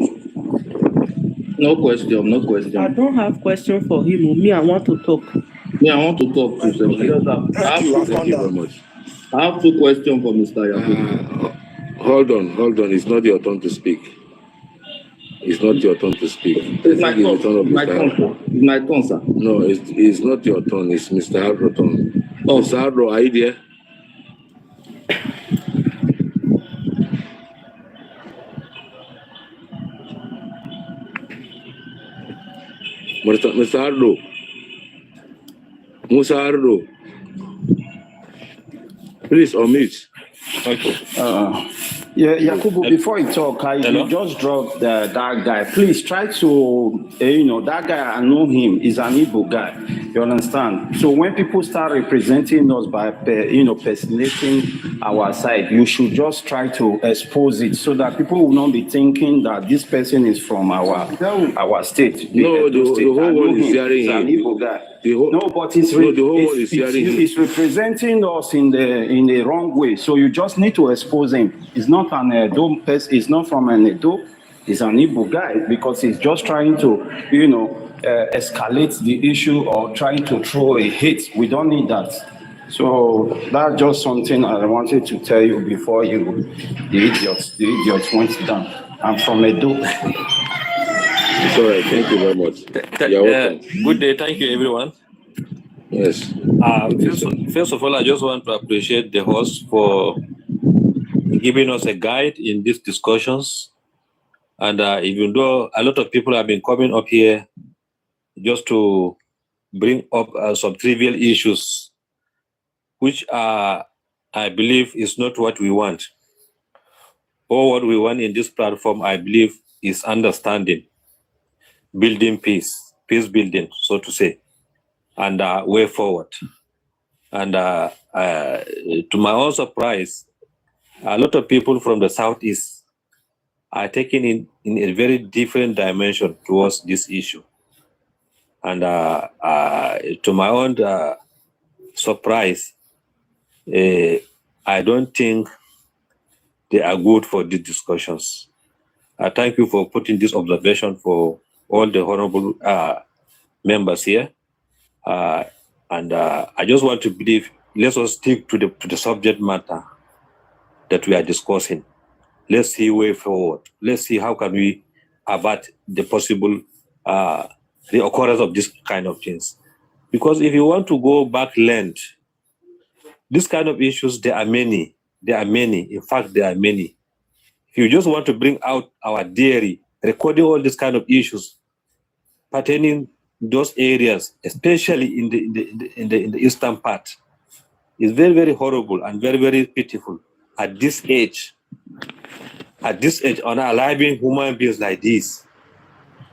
No question. I don't have question for him. Me, I want to talk. Me, I want to talk to him. Thank you very much. I have 2 questions for Mr. Yakubu. Hold on. It's not your turn to speak. It's not your turn to speak. It's my turn, sir. No, it's not your turn. It's Mr. Harro's turn. Oh, Mr. Harro, are you there? Mr. Hardo. Musa Hardo. Please unmute. Okay. Yakubu, before you talk, you just dropped that guy. Please try to, that guy, I know him, is an Igbo guy. You understand? So when people start representing us by, personating our side, you should just try to expose it so that people will not be thinking that this person is from our state. No, the whole world is hearing him. He's an Igbo guy. He's representing us in the wrong way. So you just need to expose him. He's not an Edo person. He's not from an Edo. He's an Igbo guy because he's just trying to, escalate the issue or trying to throw a hate. We don't need that. So that's just something I wanted to tell you before the idiots went down. I'm from Edo. It's all right. Thank you very much. You're welcome. Good day. Thank you, everyone. Yes. First of all, I just want to appreciate the host for giving us a guide in these discussions. And even though a lot of people have been coming up here just to bring up some trivial issues, which I believe is not what we want. Or what we want in this platform, I believe, is understanding, building peace building, so to say, and way forward. And to my own surprise, a lot of people from the Southeast are taking in a very different dimension towards this issue. And to my own surprise, I don't think they are good for these discussions. I thank you for putting this observation for all the honorable members here. And I just want to believe, let us stick to the subject matter that we are discussing. Let's see way forward. Let's see how can we avert the possible the occurrence of this kind of things. Because if you want to go back land, this kind of issues, there are many. There are many. In fact, there are many. If you just want to bring out our dairy, recording all these kind of issues pertaining those areas, especially in the eastern part, is very, very horrible and very, very pitiful at this age. At this age, unaliving human beings like this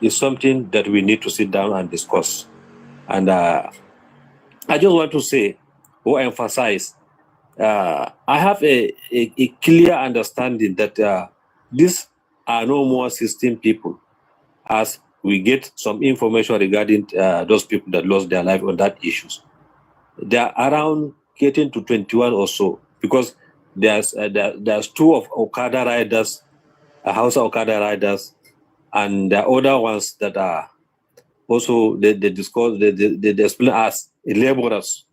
is something that we need to sit down and discuss. And I just want to say or emphasize, I have a clear understanding that these are no more 16 people, as we get some information regarding those people that lost their life on that issues. They are around getting to 21 or so, because there's two of Okada riders, Hausa Okada riders, and the other ones that are also they discuss they explain as laborers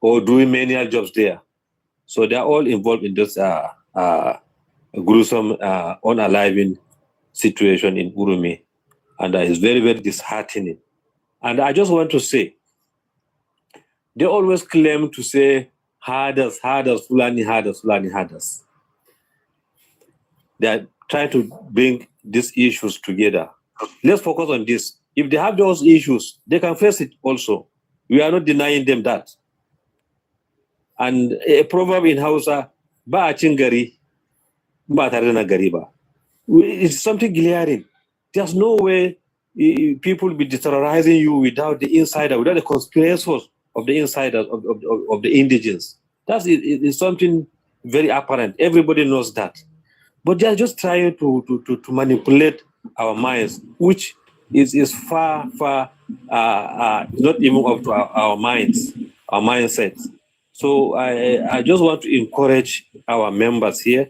or doing menial jobs there. So they are all involved in this gruesome unaliving situation in Uromi, and it's very, very disheartening. And I just want to say, they always claim to say herders, Fulani herders. They are trying to bring these issues together. Let's focus on this. If they have those issues, they can face it also. We are not denying them that. And a proverb in Hausa, ba a cin gari, ba tare na gari ba. It's something glaring. There's no way people will be terrorizing you without the insider, without the conspirators of the insiders, of the indigens. It's something very apparent. Everybody knows that. But they are just trying to manipulate our minds, which is far not even up to our minds, our mindsets. So I just want to encourage our members here,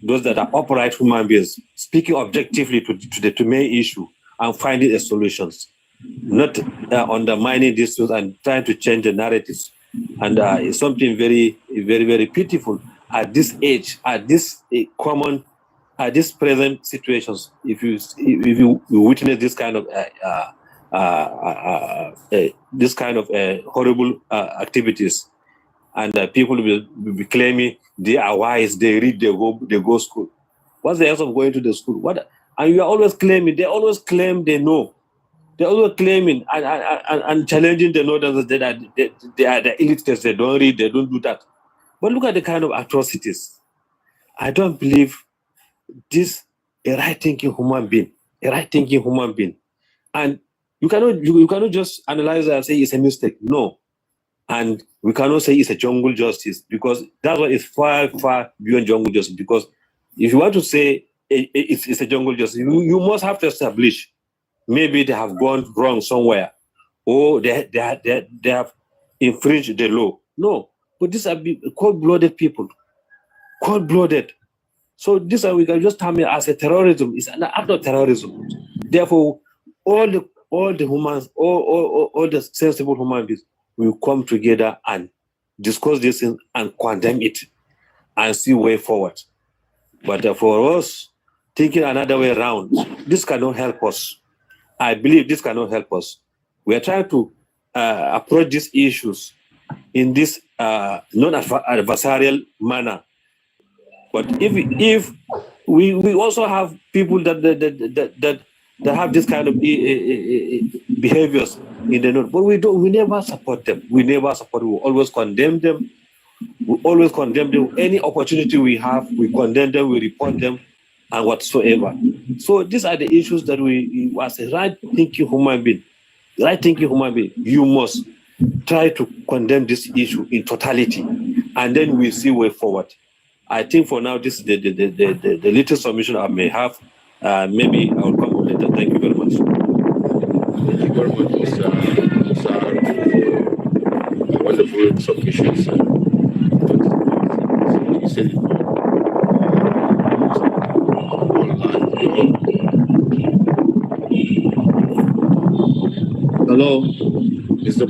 those that are upright human beings, speaking objectively to the main issue and finding a solutions, not undermining these things and trying to change the narratives. And it's something very, very, very pitiful at this age, at this common, at this present situations. If you witness this kind of horrible activities, and people will be claiming they are wise, they read, they go school. What's the essence of going to the school? And you are always claiming, they always claim they know. They're always claiming and challenging the northerners that they are the illiterates, they don't read, they don't do that. But look at the kind of atrocities. I don't believe this a right-thinking human being, And you cannot just analyze it and say it's a mistake. No. And we cannot say it's a jungle justice, because that one is far, far beyond jungle justice. Because if you want to say it's a jungle justice, you must have to establish maybe they have gone wrong somewhere, or they have infringed the law. No, but these are cold-blooded people, cold-blooded. So this we can just term it as a terrorism. It's an act of terrorism. Therefore, all the humans, all the sensible human beings will come together and discuss this thing and condemn it and see way forward. But for us, thinking another way around, this cannot help us. I believe this cannot help us. We are trying to approach these issues in this non-adversarial manner. But if we also have people that have this kind of behaviors in the north, but we never support them. We always condemn them. Any opportunity we have, we condemn them, we report them, and whatsoever. So these are the issues that we as a right-thinking human being, you must try to condemn this issue in totality, and then we see way forward. I think for now, this is the little submission I may have. Maybe I'll come on later. Thank you very much. Thank you very much, Mr. for wonderful submissions. You said Hello, Mr.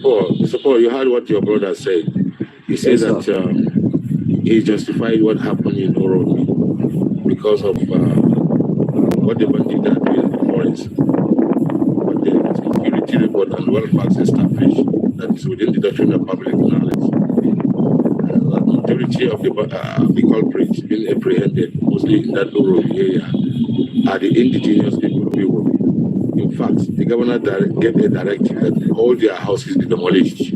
Paul, you heard what your brother said. He said that he justified what happened in Uromi because of what the bandit are doing before court and well facts established that is within the doctrine of public knowledge. The majority of the culprits being apprehended, mostly in that Uromi area, are the indigenous people of Uromi. In fact, the governor gave a directive that all their houses be demolished.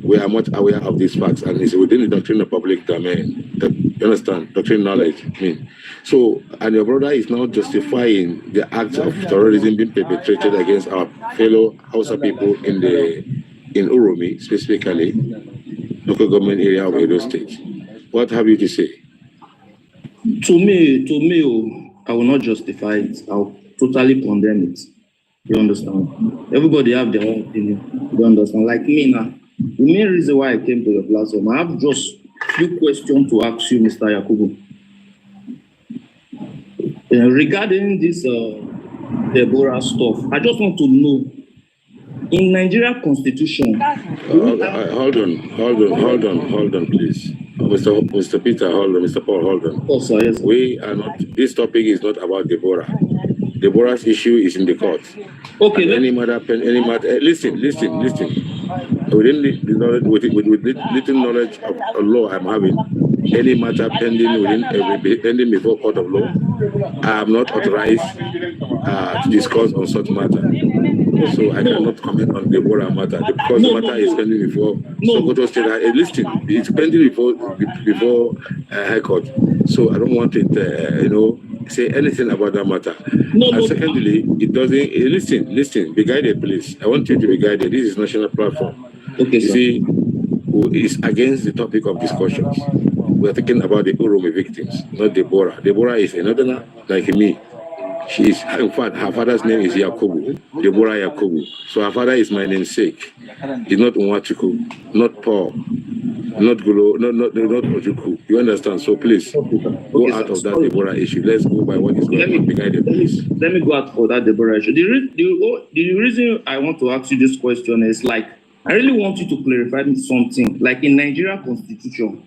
We are much aware of these facts, and it's within the doctrine of public domain. You understand? Doctrine knowledge. I mean. So, and your brother is now justifying the acts of terrorism being perpetrated against our fellow Hausa people in Uromi, specifically, local government area of Edo State. What have you to say? To me, I will not justify it. I'll totally condemn it. You understand? Everybody have their own opinion. You understand? Like me now, the main reason why I came to the platform, I have just few questions to ask you, Mr. Yakubu. Regarding this Deborah stuff, I just want to know, in Nigeria Constitution... hold on, please. Mr. Peter, hold on. Mr. Paul, hold on. Oh, sorry, yes. We are not, this topic is not about Deborah. Deborah's issue is in the court. Okay. Listen. With little knowledge of law I'm having, any matter pending before court of law, I am not authorized to discuss on such matter. So I cannot comment on the Deborah matter because the matter is pending before Sokoto State. Listen, it's pending before High Court. So I don't want to, say anything about that matter. And secondly, it doesn't. Listen. Be guided, please. I want you to be guided. This is national platform. Okay, you see, it's against the topic of discussions. We are talking about the Uromi victims, not Deborah. Deborah is another like me. She is, in fact, her father's name is Yakubu, Deborah Yakubu. So her father is my namesake. He's not Unwachuku, not Paul, not Gulo, not Ojuku. You understand? So please, go out of that Deborah issue. Let's go by what is going on. Be guided, please. Let me go out for that Deborah issue. The reason I want to ask you this question is I really want you to clarify something. Like in Nigerian Constitution,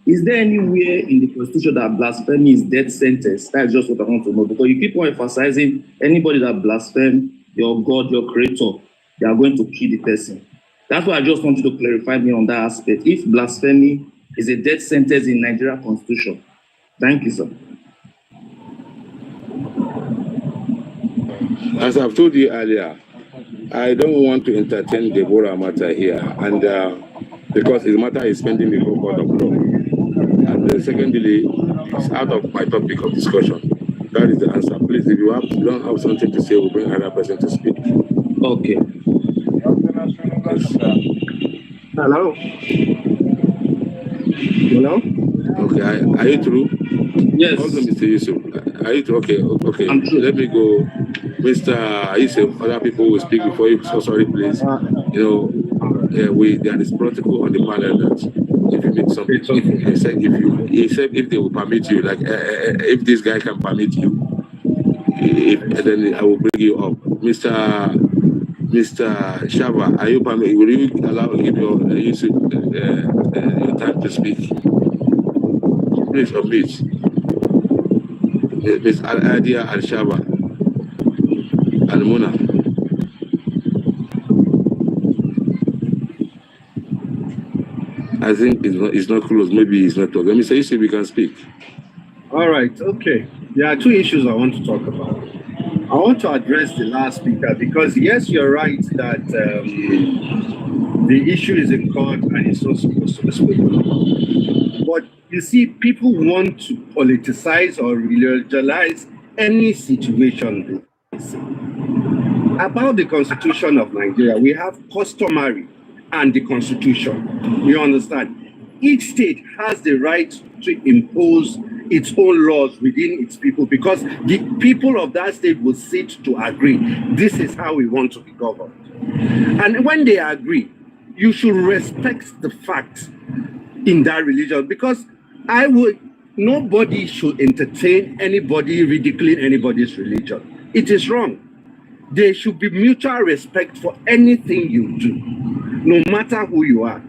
is there anywhere in the Constitution that blasphemy is death sentence? That's just what I want to know. Because you keep on emphasizing anybody that blasphemes your God, your creator, they are going to kill the person. That's why I just want you to clarify me on that aspect. If blasphemy is a death sentence in Nigerian Constitution. Thank you, sir. As I've told you earlier, I don't want to entertain the Deborah matter here, and because the matter is pending before court of law. And secondly, it's out of my topic of discussion. That is the answer. Please, if you don't have something to say, we'll bring another person to speak. Okay. Hello. Okay, are you through? Yes. Hold on, Mr. Yusuf. Are you through? Okay. I'm true. Let me go. Mr. Yusuf, other people will speak before you. So sorry, please. There is protocol on the panel that if you need something, if they will permit you, like if this guy can permit you, then I will bring you up. Mr. Shava, are you permitted? Will you allow your time to speak? Please unmute. Ms. Al-Adia Al-Shava Al-Muna. I think it's not close. Maybe it's not talking. Let me say, if we can speak. All right. Okay. There are two issues I want to talk about. I want to address the last speaker because, yes, you're right that the issue is in court and it's not supposed to be spoken. But you see, people want to politicize or religionize any situation. About the Constitution of Nigeria, we have customary and the Constitution. You understand? Each state has the right to impose its own laws within its people because the people of that state will sit to agree. This is how we want to be governed. And when they agree, you should respect the facts in that religion because nobody should entertain anybody ridiculing anybody's religion. It is wrong. There should be mutual respect for anything you do, no matter who you are.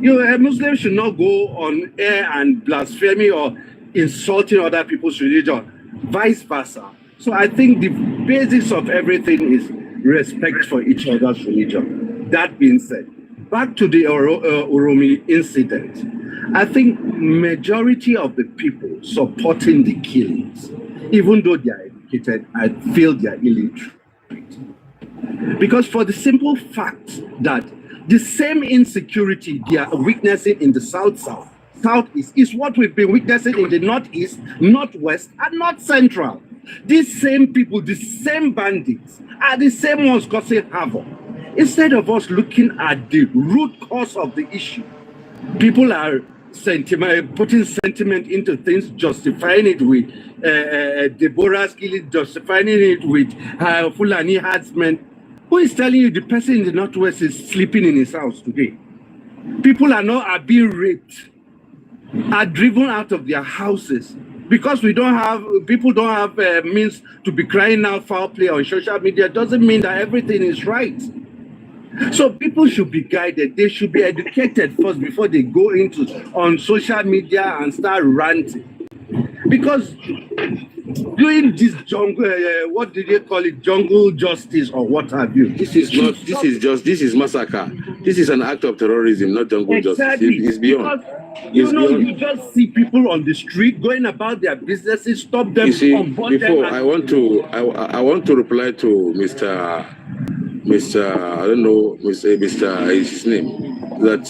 A Muslim should not go on air and blaspheme or insulting other people's religion, vice versa. So I think the basics of everything is respect for each other's religion. That being said, back to the Uromi incident, I think majority of the people supporting the killings, even though they are educated, I feel they are illiterate. Because for the simple fact that the same insecurity they are witnessing in the Southeast is what we've been witnessing in the Northeast, Northwest, and North Central. These same people, the same bandits, are the same ones causing havoc. Instead of us looking at the root cause of the issue, people are putting sentiment into things, justifying it with Deborah's killing, justifying it with Fulani herdsmen. Who is telling you the person in the Northwest is sleeping in his house today? People are being raped, are driven out of their houses because people don't have means to be crying out foul play on social media. Doesn't mean that everything is right. So people should be guided. They should be educated first before they go on social media and start ranting. Because doing this jungle, what did they call it? Jungle justice or what have you? This is massacre. This is an act of terrorism, not jungle justice. It's beyond. You just see people on the street going about their businesses, stop them. You see, before I want to reply to Mr. I don't know, Mr. is his name, that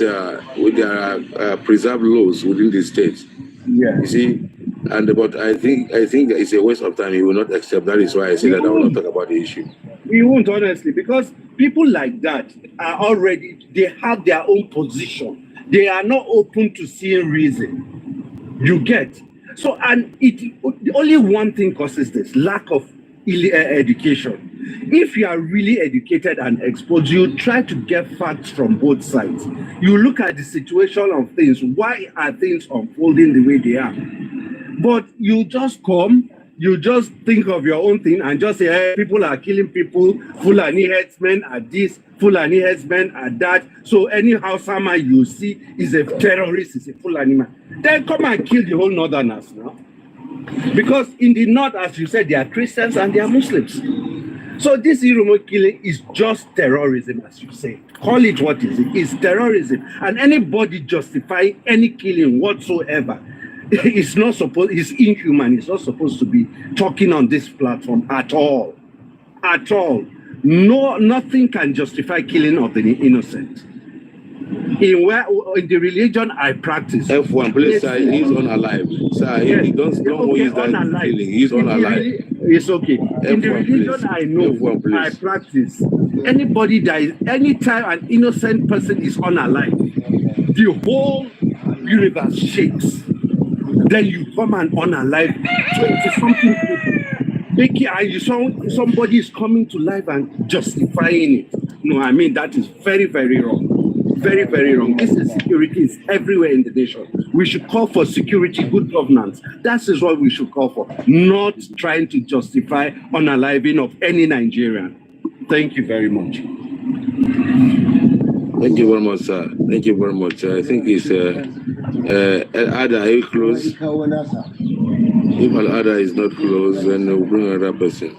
there are preserved laws within the state. Yeah. You see, but I think it's a waste of time. He will not accept. That is why I say that I will not talk about the issue. We won't, honestly, because people like that are they have their own position. They are not open to seeing reason. You get? So, and only one thing causes this, lack of education. If you are really educated and exposed, you try to get facts from both sides. You look at the situation of things. Why are things unfolding the way they are? But you just think of your own thing and just say, hey, people are killing people, Fulani headsmen are this, Fulani headsmen are that. So any Hausa man you see is a terrorist, is a Fulani man. Then come and kill the whole Northerners now. Because in the North, as you said, they are Christians and they are Muslims. So this Uromi killing is just terrorism, as you say. Call it what is it? It's terrorism. And anybody justifying any killing whatsoever, it's inhuman. It's not supposed to be talking on this platform at all. At all. No, nothing can justify killing of the innocent. In the religion I practice. F1, please, sir, he's unalive. Sir, yes. Don't use that killing. He's unalive. It's okay. In the religion please. I know, F1, I practice. Anybody anytime an innocent person is unalive, the whole universe shakes. Then you come and unalive 20-something people. Somebody is coming to life and justifying it. No, I mean, that is very, very wrong. Very, very wrong. This insecurity is everywhere in the nation. We should call for security, good governance. That is what we should call for, not trying to justify unaliving of any Nigerian. Thank you very much. Thank you very much, sir. Thank you very much. I think it's Ada, are you close? If Ada is not close, then we'll bring another person.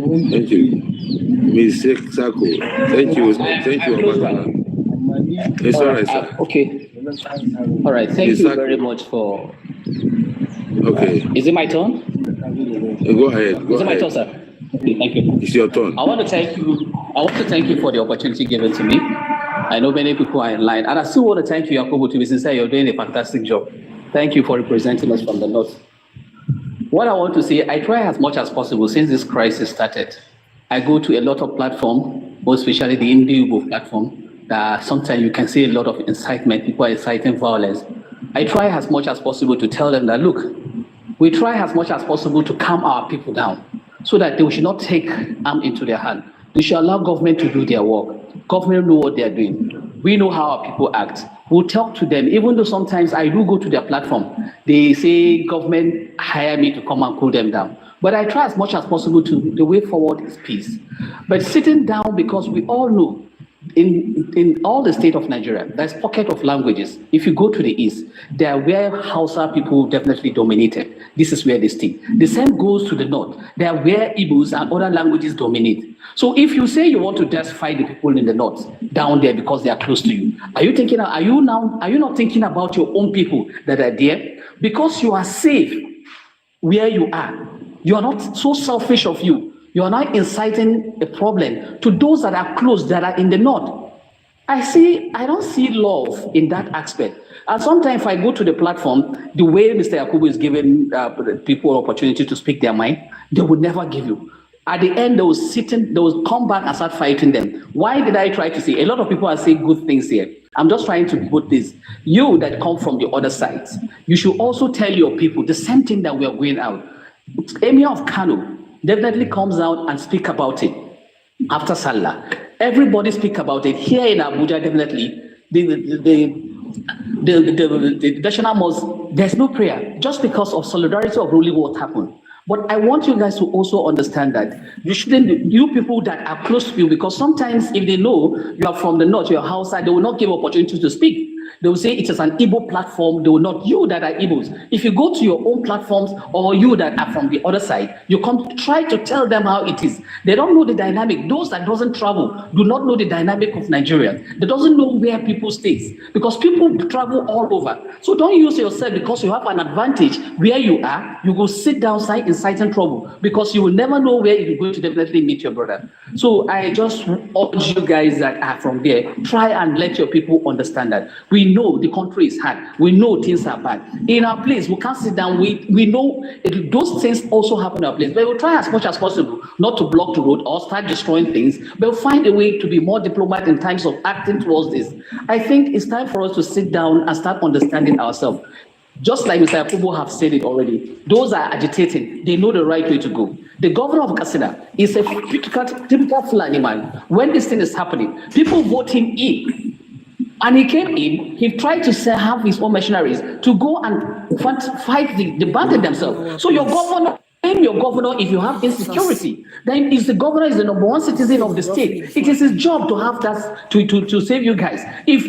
Thank you. Ms. Sako. Thank you, Abatana. It's all right, sir. Okay. All right. Thank you very much for. Okay. Is it my turn? Go ahead. Is it my turn, sir? Okay, thank you. It's your turn. I want to thank you for the opportunity given to me. I know many people are in line, and I still want to thank you, Yakubu, to be sincere. You're doing a fantastic job. Thank you for representing us from the north. What I want to say, I try as much as possible since this crisis started. I go to a lot of platforms, most especially the Indigo platform, that sometimes you can see a lot of incitement, people are inciting violence. I try as much as possible to tell them that, look, we try as much as possible to calm our people down so that they should not take arm into their hand. They should allow government to do their work. Government know what they're doing. We know how our people act. We'll talk to them, even though sometimes I do go to their platform. They say government hire me to come and cool them down. But I try as much as possible to, the way forward is peace. But sitting down, because we all know in all the state of Nigeria, there's pocket of languages. If you go to the east, there are where Hausa people definitely dominated. This is where they stay. The same goes to the north. There are where Igbos and other languages dominate. So if you say you want to just fight the people in the north down there because they are close to you, are you not thinking about your own people that are there? Because you are safe where you are. You are not so selfish of you. You are not inciting a problem to those that are close, that are in the north. I don't see love in that aspect. And sometimes if I go to the platform, the way Mr. Yakubu is giving people opportunity to speak their mind, they would never give you. At the end, they will come back and start fighting them. Why did I try to say? A lot of people are saying good things here. I'm just trying to put this. You that come from the other side, you should also tell your people the same thing that we are going out. Emir of Kano definitely comes out and speak about it after Salah. Everybody speak about it. Here in Abuja, definitely, the national mosque, there's no prayer just because of solidarity of ruling what happened. But I want you guys to also understand that you people that are close to you, because sometimes if they know you are from the north, you're Hausa, they will not give opportunity to speak. They will say it is an Igbo platform. They will not, you that are Igbos. If you go to your own platforms or you that are from the other side, you come try to tell them how it is. They don't know the dynamic. Those that doesn't travel do not know the dynamic of Nigeria. They doesn't know where people stay, because people travel all over. So don't use yourself because you have an advantage where you are. You go sit down inciting trouble because you will never know where you're going to definitely meet your brother. So I just urge you guys that are from there, try and let your people understand that we know the country is hard. We know things are bad. In our place, we can't sit down. We know those things also happen in our place. But we'll try as much as possible not to block the road or start destroying things, but we'll find a way to be more diplomatic in terms of acting towards this. I think it's time for us to sit down and start understanding ourselves. Just like Mr. Yakubu have said it already, those are agitating. They know the right way to go. The governor of Katsina is a typical Fulani man. When this thing is happening, people vote him in. And he came in, he tried to have his own mercenaries to go and fight the bandit themselves. So your governor, if you have insecurity, then the governor is the number one citizen of the state. It is his job to have that, to save you guys. If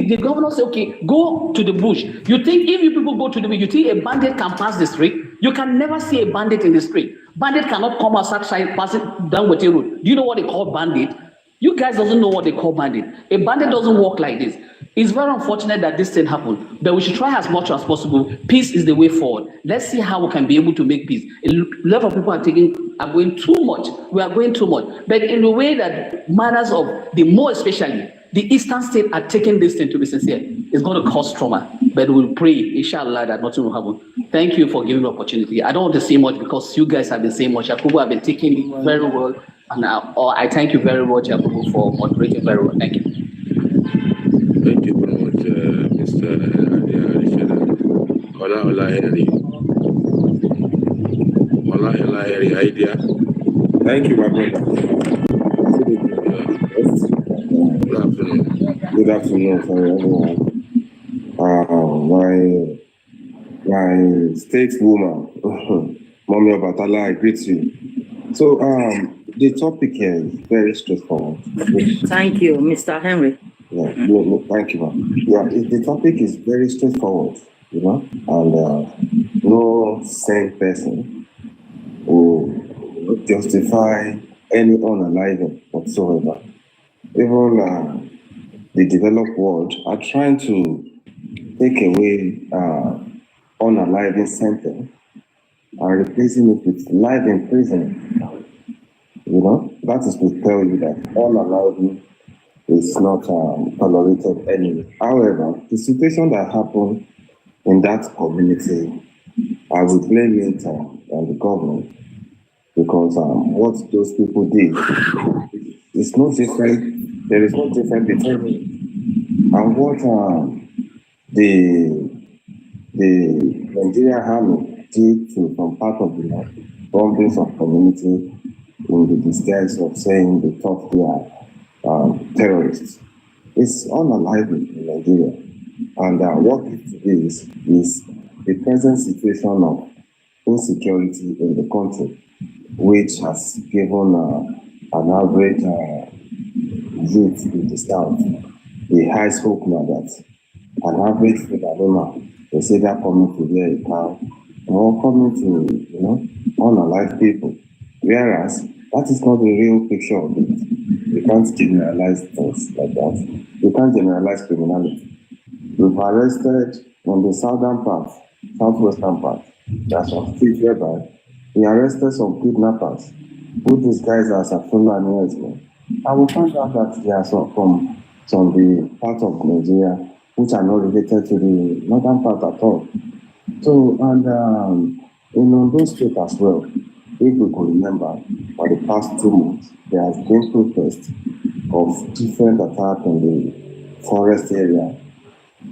the governor say, okay, go to the bush, you think if you people go to the bush, you think a bandit can pass the street? You can never see a bandit in the street. Bandit cannot come outside, pass it down with a road. Do you know what they call bandit? You guys doesn't know what they call bandit. A bandit doesn't work like this. It's very unfortunate that this thing happened, but we should try as much as possible. Peace is the way forward. Let's see how we can be able to make peace. A lot of people are going too much. We are going too much, but in a way that matters of more especially the eastern state are taking this thing to be sincere. It's going to cause trauma, but we'll pray, inshallah, that nothing will happen. Thank you for giving me the opportunity. I don't want to say much because you guys have been saying much. Yakubu have been taking it very well. And I thank you very much, Yakubu, for moderating very well. Thank you. Thank you very much, Mr. Idea. Thank you, my brother. Good afternoon. Good afternoon for everyone. My stateswoman, Mommy Obatala, I greet you. So, the topic here is very straightforward. Thank you, Mr. Henry. Yeah, no, thank you, ma'am. Yeah, the topic is very straightforward, and no sane person will justify any unaliving whatsoever. Even the developed world are trying to take away unaliving sentence and replacing it with life imprisonment. That is to tell you that unaliving is not tolerated anyway. However, the situation that happened in that community, I would blame it on the government, because what those people did is no different. There is no difference between it and what the Nigerian army did to some part of the land, bombings of community in the disguise of saying they thought they are terrorists. It's unaliving in Nigeria. And what it is the present situation of insecurity in the country, which has given an average youth in the south, the high hope now that an average Fulani is either coming to wear a cow or coming to, unalive people. Whereas that is not the real picture of it. You can't generalize things like that. You can't generalize criminality. We've arrested on the southern part, southwestern part. There's some streets whereby we arrested some kidnappers who disguised as a Fulani herdsmen. And we found out that they are from the part of Nigeria which are not related to the northern part at all. So, and in Ondo State as well, if we could remember, for the past 2 months, there has been protests of different attacks in the forest area.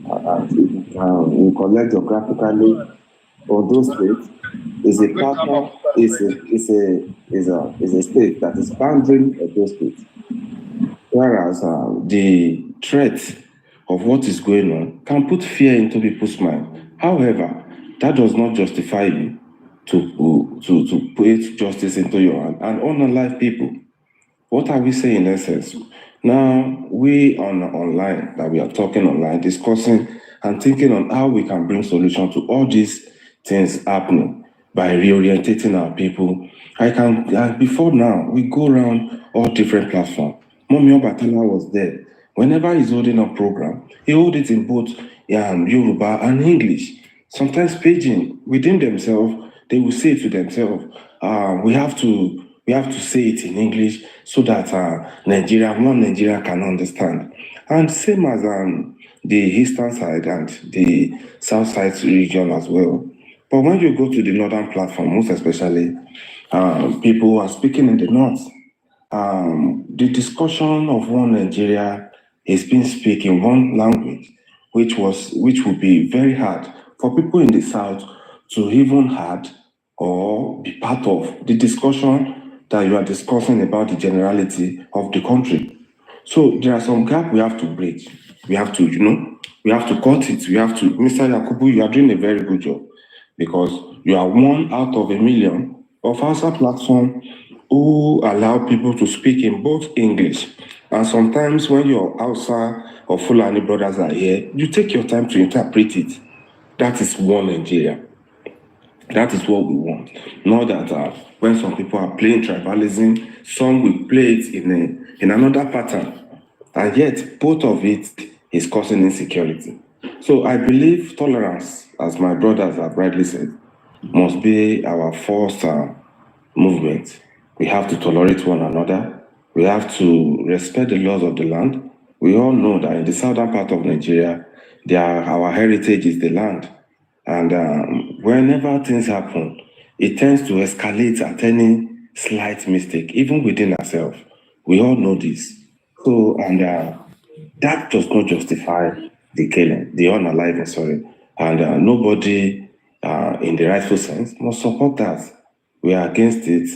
And we collect geographically, Ondo State is a partner, is a state that is boundary Ondo State. Whereas the threat of what is going on can put fear into people's mind. However, that does not justify you to put justice into your hand and unalive people. What are we saying in essence? Now, we online, that we are talking online, discussing and thinking on how we can bring solution to all these things happening by reorientating our people. Before now, we go around all different platforms. Mommy Obatala was there. Whenever he's holding a program, he holds it in both Yoruba and English. Sometimes paging within themselves, they will say to themselves, we have to say it in English so that one Nigeria can understand. And same as the eastern side and the south side region as well. But when you go to the northern platform, most especially, people who are speaking in the north, the discussion of one Nigeria is being spoken in one language, which would be very hard for people in the south to even had or be part of the discussion that you are discussing about the generality of the country. So there are some gaps we have to bridge. We have to, we have to cut it. We have to, Mr. Yakubu, you are doing a very good job because you are one out of 1 million of Hausa platform who allow people to speak in both English. And sometimes when your Hausa or Fulani brothers are here, you take your time to interpret it. That is one Nigeria. That is what we want. Not that when some people are playing tribalism, some will play it in another pattern. And yet, both of it is causing insecurity. So I believe tolerance, as my brothers have rightly said, must be our first movement. We have to tolerate one another. We have to respect the laws of the land. We all know that in the southern part of Nigeria, our heritage is the land. And whenever things happen, it tends to escalate at any slight mistake, even within ourselves. We all know this. So, and that does not justify the killing, the unaliving, sorry. And nobody in the rightful sense must support that. We are against it.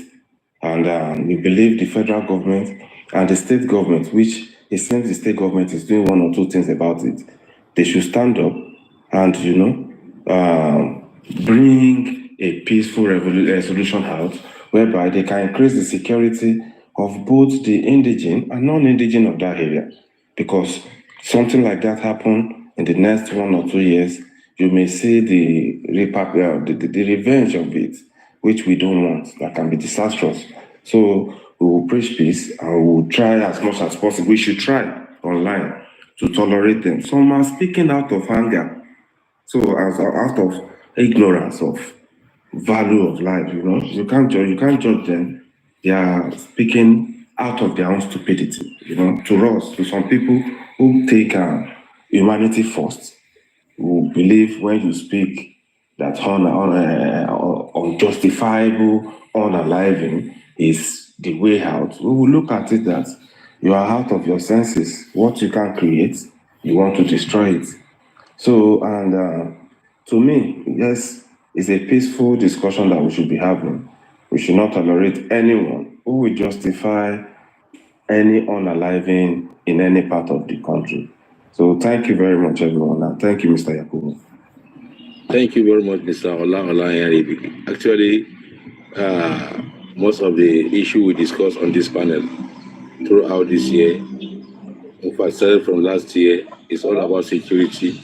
And we believe the federal government and the state government, which it seems the state government is doing one or two things about it, they should stand up and, bring a peaceful resolution out whereby they can increase the security of both the indigenous and non-indigenous of that area. Because something like that happen in the next 1 or 2 years, you may see the revenge of it, which we don't want, that can be disastrous. So we will preach peace and we will try as much as possible. We should try online to tolerate them. Some are speaking out of anger. So out of ignorance of value of life, you can't judge them. They are speaking out of their own stupidity, to us, to some people who take humanity first, who believe when you speak that unjustifiable, unaliving is the way out. We will look at it that you are out of your senses. What you can create, you want to destroy it. So, and to me, yes, it's a peaceful discussion that we should be having. We should not tolerate anyone who will justify any unaliving in any part of the country. So thank you very much, everyone. And thank you, Mr. Yakubu. Thank you very much, Mr. Ola. Actually, most of the issue we discussed on this panel throughout this year in fact, started from last year, is all about security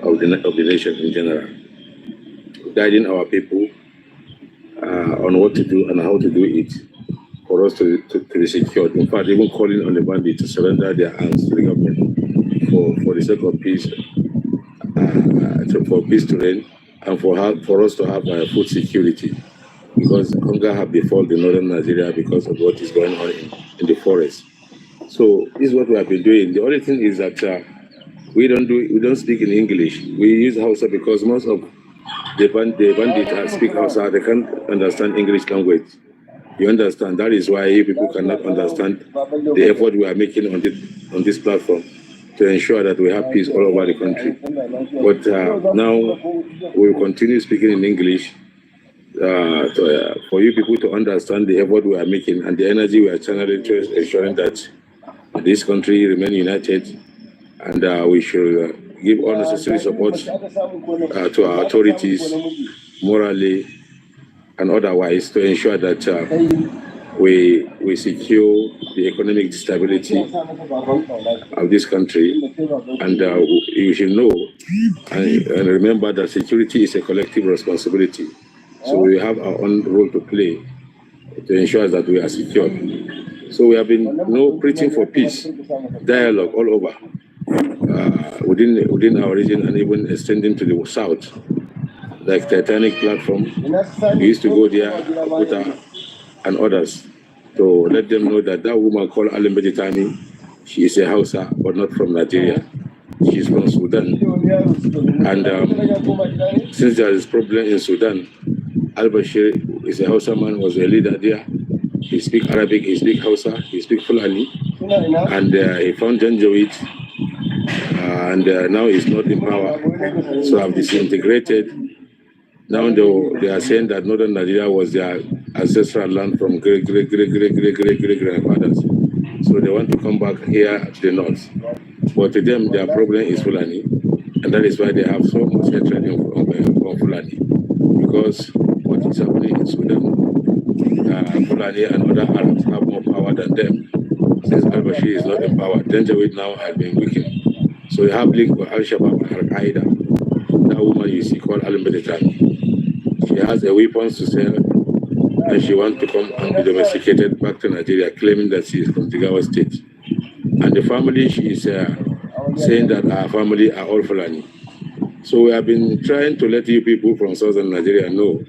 of the nation in general, guiding our people on what to do and how to do it for us to be secured. In fact, even calling on the bandits to surrender their arms to the government for the sake of peace, for peace to reign, and for us to have food security, because hunger have befallen the northern Nigeria because of what is going on in the forest. So this is what we have been doing. The only thing is that we don't speak in English. We use Hausa because most of the bandits speak Hausa. They can't understand English language. You understand? That is why you people cannot understand the effort we are making on this platform to ensure that we have peace all over the country. But now we will continue speaking in English for you people to understand the effort we are making and the energy we are channeling to ensuring that this country remain united, and we should give all necessary support to our authorities, morally and otherwise, to ensure that we secure the economic stability of this country. And you should know and remember that security is a collective responsibility. So we have our own role to play to ensure that we are secure. So we have been preaching for peace, dialogue all over within our region and even extending to the south, like Titanic platform. We used to go there, Akuta, and others, to let them know that that woman called Alim Bejitani, she is a Hausa, but not from Nigeria. She is from Sudan. And since there is problem in Sudan, Al-Bashir is a Hausa man, was a leader there. He speaks Arabic, he speaks Hausa, he speaks Fulani, and he found Janjaweed, and now he's not in power. So I've disintegrated. Now they are saying that northern Nigeria was their ancestral land from great grandfathers. So they want to come back here to the north. But to them, their problem is Fulani, and that is why they have so much hatred from Fulani. Because what is happening in Sudan, Fulani and other Arabs have more power than them. Since al-Bashir is not in power, Janjaweed now has been weakened. So you have link with Al-Shabaab and Al-Qaeda. That woman you see called Alim Bedetani. She has a weapons to sell, and she wants to come and be domesticated back to Nigeria, claiming that she is from Jigawa State. And the family, she is saying that our family are all Fulani. So we have been trying to let you people from southern Nigeria know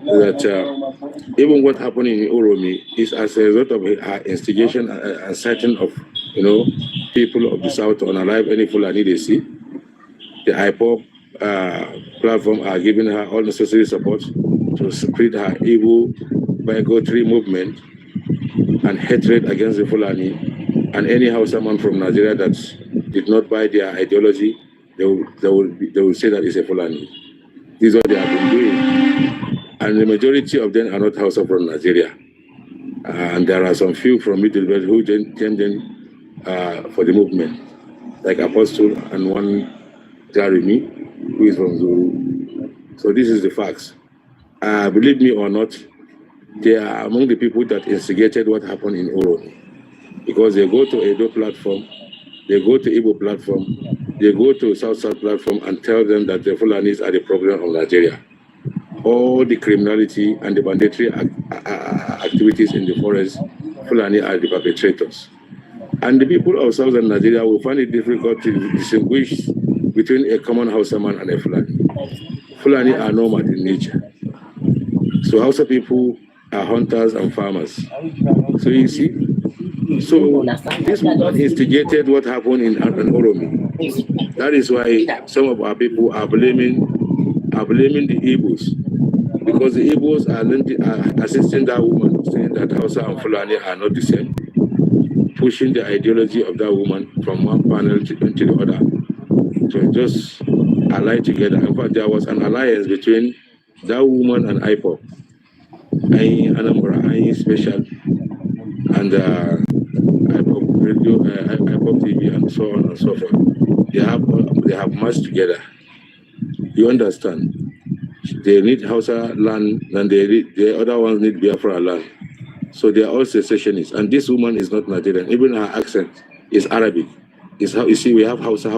that even what happened in Uromi is as a result of her instigation and citing of, people of the south to unalive any Fulani they see. The IPOP platform are giving her all necessary support to spread her evil bigotry movement and hatred against the Fulani, and any Hausa man from Nigeria that did not buy their ideology, they will say that it's a Fulani. This is what they have been doing. And the majority of them are not Hausa from Nigeria. And there are some few from Middle Belt who came in for the movement, like Apostle and one Jeremy, who is from Zulu. So this is the facts. Believe me or not, they are among the people that instigated what happened in Uromi. Because they go to Edo platform, they go to Igbo platform, they go to South platform and tell them that the Fulanis are the problem of Nigeria. All the criminality and the banditry activities in the forest, Fulani are the perpetrators. And the people of southern Nigeria will find it difficult to distinguish between a common Hausa man and a Fulani. Fulani are nomad in nature. So Hausa people are hunters and farmers. So you see, so this woman instigated what happened in Uromi. That is why some of our people are blaming the Igbos, because the Igbos are assisting that woman, saying that Hausa and Fulani are not the same, pushing the ideology of that woman from one panel to the other to just ally together. In fact, there was an alliance between that woman and IPOP, Anambra, Special, and IPOP Radio, IPOP TV, and so on and so forth. They have marched together. You understand? They need Hausa land, and the other ones need Biafra land. So they are all secessionists. And this woman is not Nigerian. Even her accent is Arabic. Is how you see we have Hausa,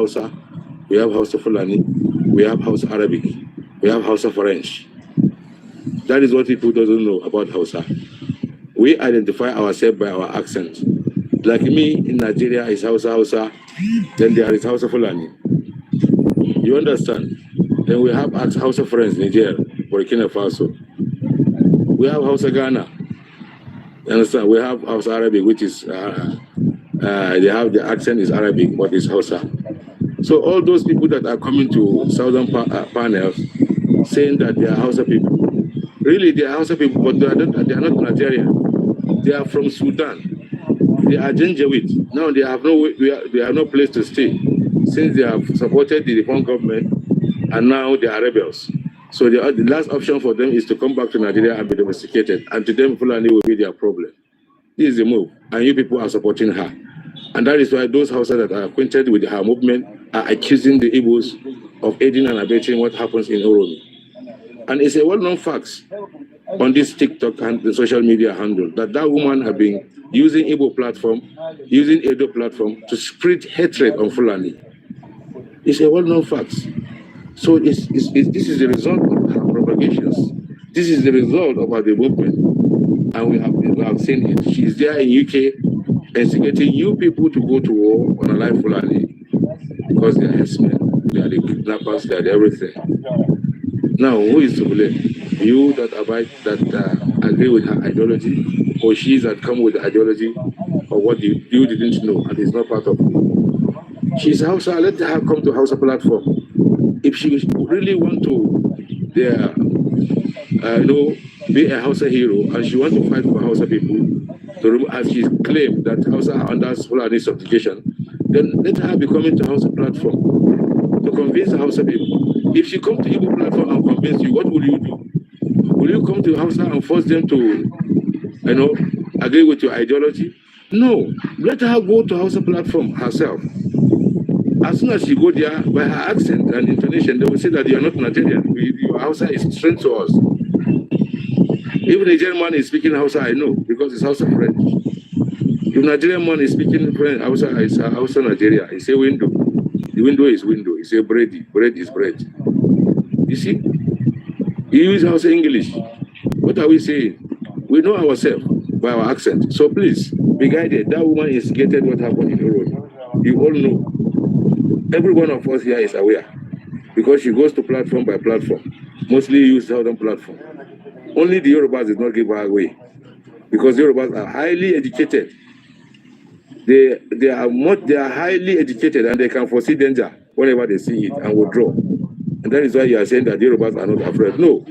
we have Hausa Fulani, we have Hausa Arabic, we have Hausa French. That is what people doesn't know about Hausa. We identify ourselves by our accent. Like me in Nigeria is Hausa, then there is Hausa Fulani. You understand? Then we have Hausa French, Niger, Burkina Faso. We have Hausa Ghana. You understand? We have Hausa Arabic, which is, they have the accent is Arabic, but it's Hausa. So all those people that are coming to southern panels saying that they are Hausa people, really they are Hausa people, but they are not Nigerian. They are from Sudan. They are Janjaweed. Now they have no place to stay since they have supported the reform government, and now they are rebels. So the last option for them is to come back to Nigeria and be domesticated, and to them Fulani will be their problem. This is the move, and you people are supporting her. And that is why those Hausa that are acquainted with her movement are accusing the Igbos of aiding and abetting what happens in Uromi. And it's a well-known fact on this TikTok and the social media handle that woman has been using Igbo platform, using Edo platform to spread hatred on Fulani. It's a well-known fact. So this is the result of her propagations. This is the result of the movement. And we have seen it. She's there in UK instigating you people to go to war on a life Fulani because they are herdsmen, they are the kidnappers, they are the everything. Now, who is to blame? You that agree with her ideology, or she that come with the ideology of what you didn't know and is not part of it. She's Hausa, let her come to Hausa platform. If she really want to be a Hausa hero and she want to fight for Hausa people, as she claimed that Hausa are under Fulani subjugation, then let her be coming to Hausa platform to convince the Hausa people. If she come to Igbo platform and convince you, what will you do? Will you come to Hausa and force them to, agree with your ideology? No. Let her go to Hausa platform herself. As soon as she go there, by her accent and intonation, they will say that you are not Nigerian. Your Hausa is strange to us. Even a Nigerian man is speaking Hausa, I know, because it's Hausa French. If Nigerian man is speaking French, Hausa is Hausa Nigeria. He say window. The window is window. He say bread is bread. You see? He use Hausa English. What are we saying? We know ourselves by our accent. So please, be guided. That woman instigated what happened in Uromi. You all know. Every one of us here is aware. Because she goes to platform by platform. Mostly use southern platform. Only the Yorubas did not give her away. Because Yorubas are highly educated. They are highly educated and they can foresee danger whenever they see it and withdraw. And that is why you are saying that the Yorubas are not afraid. No,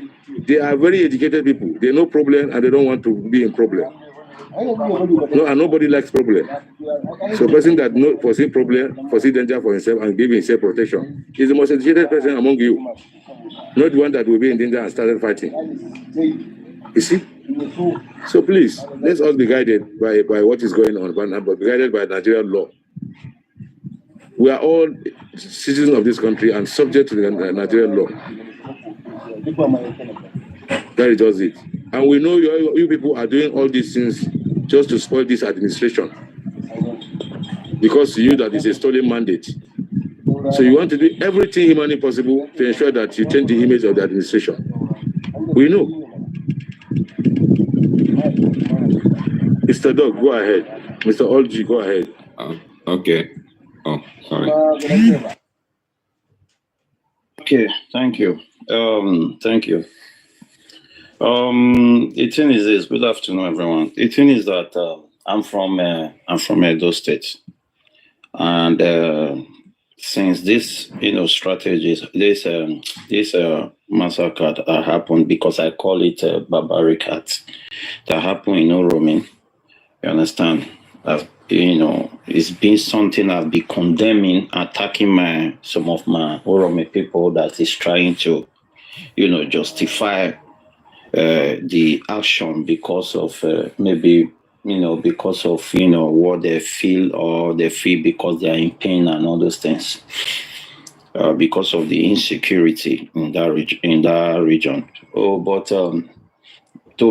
they are very educated people. They know problem and they don't want to be in problem. No, and nobody likes problem. So a person that foresee problem, foresee danger for himself and give himself protection is the most educated person among you. Not the one that will be in danger and started fighting. You see? So please, let's all be guided by what is going on, but be guided by Nigerian law. We are all citizens of this country and subject to the Nigerian law. That is just it. And we know you people are doing all these things just to spoil this administration. Because to you that is a stolen mandate. So you want to do everything humanly possible to ensure that you change the image of the administration. We know. Mr. Dog, go ahead. Mr. Olji, go ahead. Okay. Oh, sorry. Okay, thank you. Thank you. The thing is this. Good afternoon, everyone. The thing is that I'm from Edo State, and since this strategies, this massacre that happened, because I call it barbaric act that happened in Uromi. You understand? It's been something I've been condemning, attacking some of my Uromi people that is trying to, justify the action because of because of what they feel, or they feel because they are in pain and all those things, because of the insecurity in that region. Oh, but to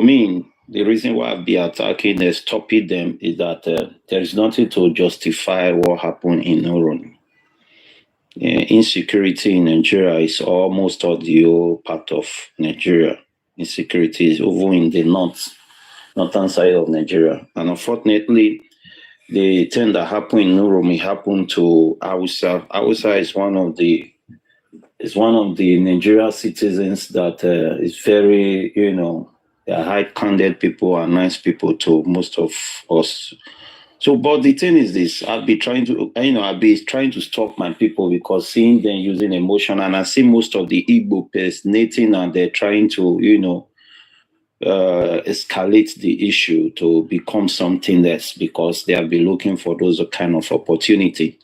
me, the reason why I've been attacking and stopping them is that there is nothing to justify what happened in Uromi. Insecurity in Nigeria is almost all the whole part of Nigeria. Insecurity is over in the northern side of Nigeria. And unfortunately, the thing that happened in Uromi happened to Hausa. Hausa is one of the Nigerian citizens that is very, they are high-handed people and nice people to most of us. So, but the thing is this, I'll be trying to stop my people because seeing them using emotion, and I see most of the Igbo personating and they're trying to, escalate the issue to become something else because they have been looking for those kind of opportunity.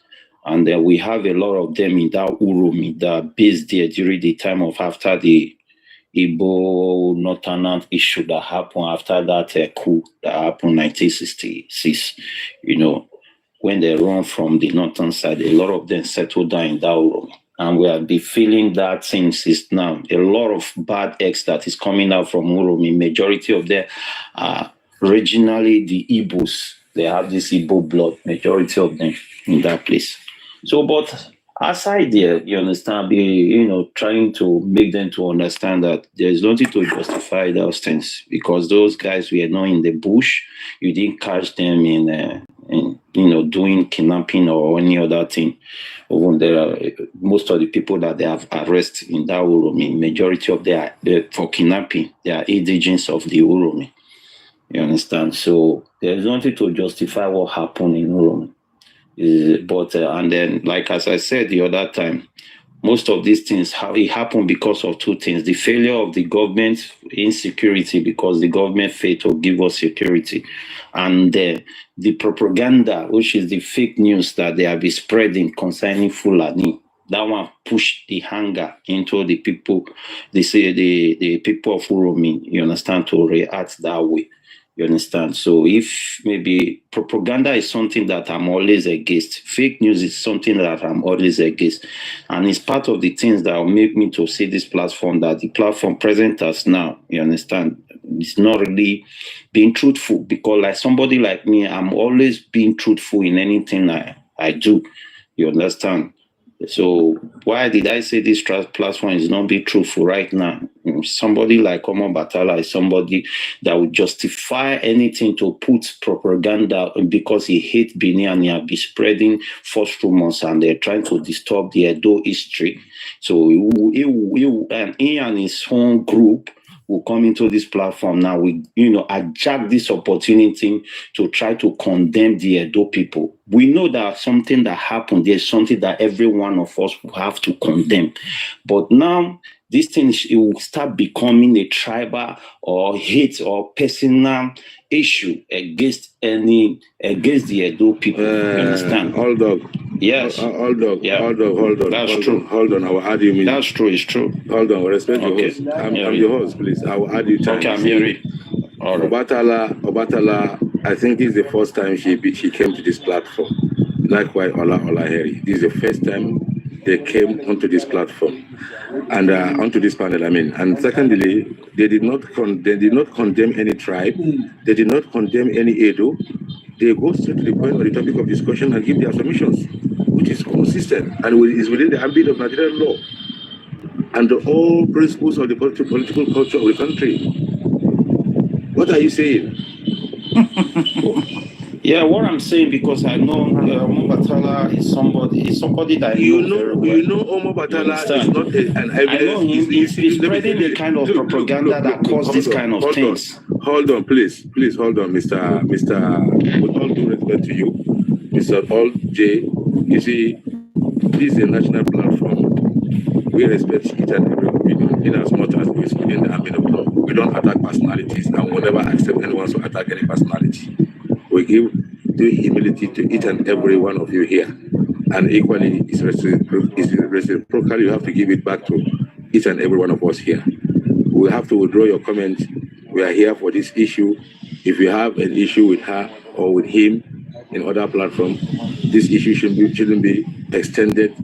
And we have a lot of them in that Uromi that are based there during the time of after the Igbo Northern issue that happened after that coup that happened in 1966. When they run from the northern side, a lot of them settled down in that Uromi. And we have been feeling that since it's now. A lot of bad eggs that is coming out from Uromi. Majority of them are originally the Igbos. They have this Igbo blood, majority of them in that place. So, but aside there, you understand, trying to make them to understand that there's nothing to justify those things because those guys were not in the bush. You didn't catch them in doing kidnapping or any other thing. Even there are most of the people that they have arrested in that Uromi, majority of them for kidnapping, they are indigents of the Uromi. You understand? So there's nothing to justify what happened in Uromi. But and then, like as I said the other time, most of these things it happened because of two things: the failure of the government, insecurity because the government failed to give us security, and the propaganda, which is the fake news that they have been spreading concerning Fulani. That one pushed the hunger into the people. They say the people of Uromi, you understand, to react that way. You understand? So if maybe propaganda is something that I'm always against, fake news is something that I'm always against. And it's part of the things that will make me to see this platform, that the platform present us now, you understand, it's not really being truthful because like somebody like me, I'm always being truthful in anything I do. You understand? So why did I say this platform is not being truthful right now? Somebody like Omo Batala is somebody that would justify anything to put propaganda because he hates Benin and he has been spreading false rumors and they're trying to disturb the Edo history. So he and his own group will come into this platform now. We, hijack this opportunity to try to condemn the Edo people. We know that something that happened, there's something that every one of us will have to condemn. But now, this thing it will start becoming a tribal or hate or personal issue against the Edo people. You understand? Hold on. Yes. Hold on. That's true. Hold on. I will add you minutes. That's true. It's true. Hold on. Respect your host. I'm your host, please. I will add you time. Okay, I'm hearing. All right. Obatala, I think this is the first time she came to this platform. Likewise, Olaheri. This is the first time they came onto this platform and onto this panel. And secondly, they did not condemn any tribe. They did not condemn any Edo. They go straight to the point on the topic of discussion and give their submissions, which is consistent and is within the ambit of Nigerian law and all principles of the political culture of the country. What are you saying? Yeah, what I'm saying, because I know Omo Batala is somebody that you know Omo Batala is not an evidence. I know him. He's spreading the kind of propaganda that causes this kind of things. Hold on, please hold on, Mr. With all due respect to you, Mr. All J. You see, this is a national platform. We respect each and every opinion in as much as it's within the ambit of law. We don't attack personalities and we'll never accept anyone to attack any personality. We give due humility to each and every one of you here. And equally, it's reciprocal. You have to give it back to each and every one of us here. We have to withdraw your comments. We are here for this issue. If you have an issue with her or with him in other platforms, this issue shouldn't be extended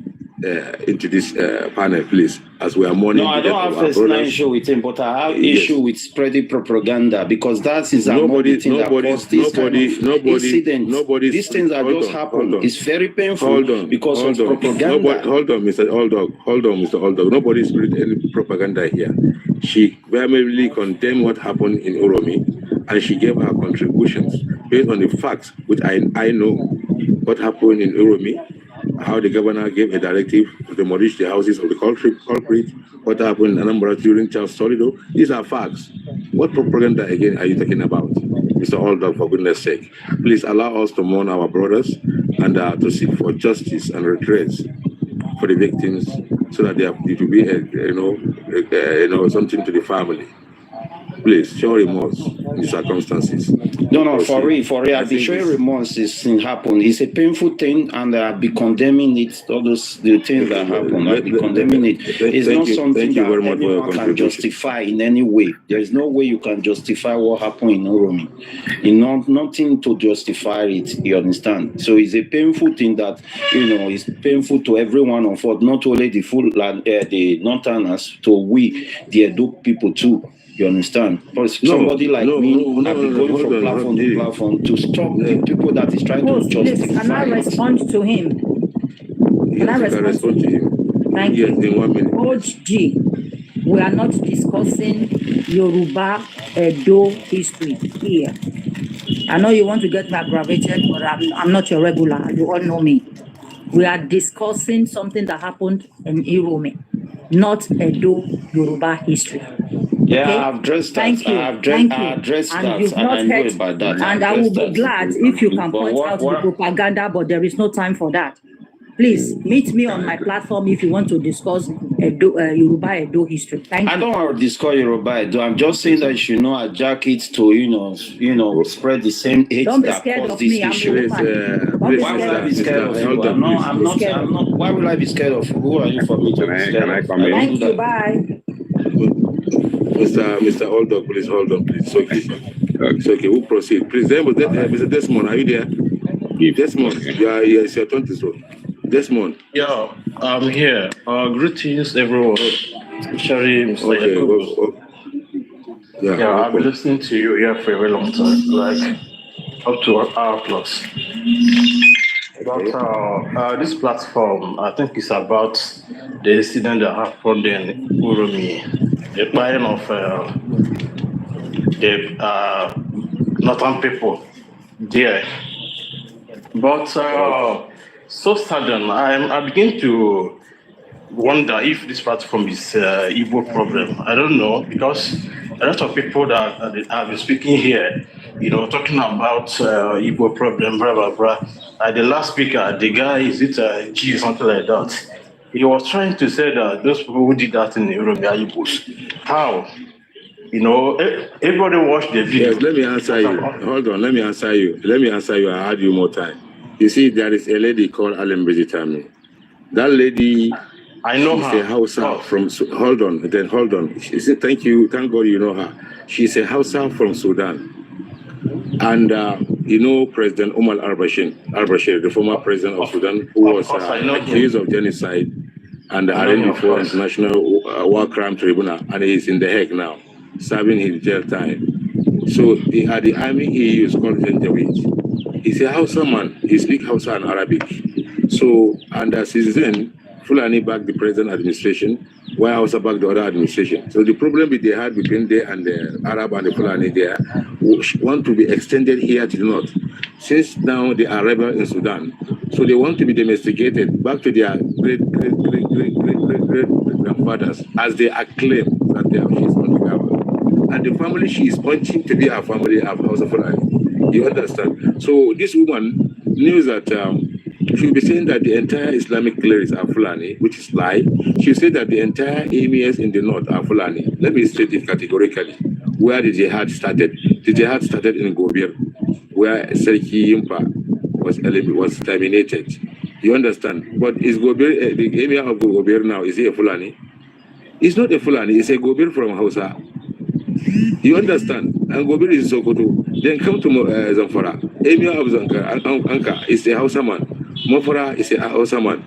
into this panel, please, as we are mourning. No, I don't have personal issue with him, but I have issue with spreading propaganda because that is another thing that causes this kind of incident. These things that just happen. It's very painful because of propaganda. Hold on, Mr. Oldog. Nobody spread any propaganda here. She vehemently condemned what happened in Uromi, and she gave her contributions based on the facts, which I know what happened in Uromi, how the governor gave a directive to demolish the houses of the culprit, what happened in Anambra during Charles Solido. These are facts. What propaganda again are you talking about, Mr. Oldog, for goodness sake? Please allow us to mourn our brothers and to seek for justice and redress for the victims, so that it will be something to the family. Please show remorse in the circumstances. No, for real. I'll be showing remorse. This thing happened. It's a painful thing, and I'll be condemning it. All the things that happen, I'll be condemning it. It's not something that anyone can justify in any way. There is no way you can justify what happened in Uromi. Nothing to justify it. You understand? So it's a painful thing that it's painful to everyone on board, not only the the Northerners, to we, the Edo people too. You understand? But somebody like me, I've been going from platform to platform to stop the people that is trying to justify. Can I respond to him? Can I respond to him? Thank you. In 1 minute. OG, we are not discussing Yoruba Edo history here. I know you want to get me aggravated, but I'm not your regular. You all know me. We are discussing something that happened in Uromi, not Edo Yoruba history. Yeah, Okay? I've addressed that. Thank you. I addressed and that. You've not I know heard, about that. and I will be glad if you can point out the propaganda, but there is no time for that. Please meet me on my platform if you want to discuss Yoruba Edo history. Thank you. I don't want to discuss Yoruba Edo. I'm just saying that you should not hijack it to spread the same hate Don't be that scared caused of this me. issue. Why would I be scared of you? I'm not. Why would I be scared of you? Who are you for me to be scared of? Thank you. Bye. Mr. Oldog, please hold on, please. It's okay. We'll proceed. Please, Mr. Desmond, are you there? Desmond, it's your turn to speak. Desmond. Yeah, I'm here. Greetings, everyone. Especially Mr. Yakubu. Yeah, I've been listening to you here for a very long time, like up to an hour plus. But this platform, I think, is about the incident that happened in Uromi, the buying of the northern people there. But so sudden, I begin to wonder if this platform is Igbo problem. I don't know, because a lot of people that have been speaking here, talking about Igbo problem, blah, blah, blah. The last speaker, the guy, is it G, something like that? He was trying to say that those people who did that in Uromi are Igbos. How? Everybody watched the video. Yes, let me answer you. Hold on, let me answer you. I'll add you more time. You see, there is a lady called Alan Bridgetami. That lady, I know she's her. a Hausa from. Hold on. She said, "Thank you, thank God you know her." She's a Hausa from Sudan, and President Omar al-Bashir, the former president of Sudan, who was accused of genocide and arraigned before International War Crime Tribunal, and he's in The Hague now, serving his jail time. So the army he used called Janjaweed. He's a Hausa man. He speaks Hausa and Arabic. So, and as since then, Fulani backed the present administration, while Hausa backed the other administration. So the problem they had between there and the Arab and the Fulani there want to be extended here to the north. Since now they are rebels in Sudan, so they want to be domesticated back to their great-grandfathers, as they acclaim that they are she's on the government. And the family she is pointing to be a family of Hausa Fulani. You understand? So this woman knew that she will be saying that the entire Islamic clerics are Fulani, which is lie. She said that the entire emirs in the north are Fulani. Let me state it categorically. Where the jihad started? The jihad started in Gobir, where Serki Yimpa was terminated. You understand? But is Gobir, the emir of Gobir now, is he a Fulani? It's not a Fulani, it's a Gobir from Hausa. You understand? And Gobir is Sokoto. Then come to Zamfara. Emir of Anka is a Hausa man. Mofara is a Hausa man.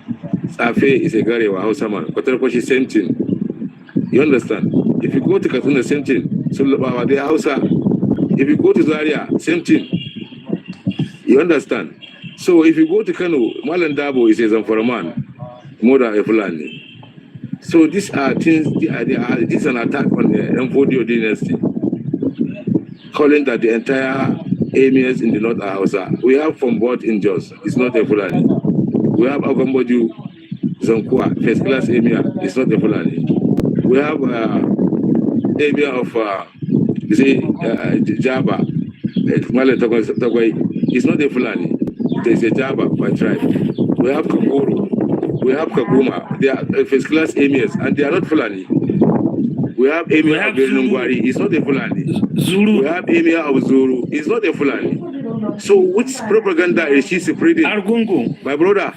Safe is a Gary or Hausa man. Kotarkoshi, same thing. You understand? If you go to Katuna, same thing. So the Hausa. If you go to Zaria, same thing. You understand? So if you go to Kano, Malandabo is a Zamfaraman, more than a Fulani. So these are things, this is an attack on the Mfodio dynasty, calling that the entire emirs in the north are Hausa. We have from both in Jos, it's not a Fulani. We have Agambodu Zankwa, first class emir, it's not a Fulani. We have emir of, Jaba, it's not a Fulani, it's a Jaba by tribe. We have Kakuru, we have Kaguma, they are first class emirs, and they are not Fulani. We have emir of Nungwari, it's not a Fulani. Zulu. We have emir of Zulu, it's not a Fulani. So which propaganda is she spreading? Argungu. My brother,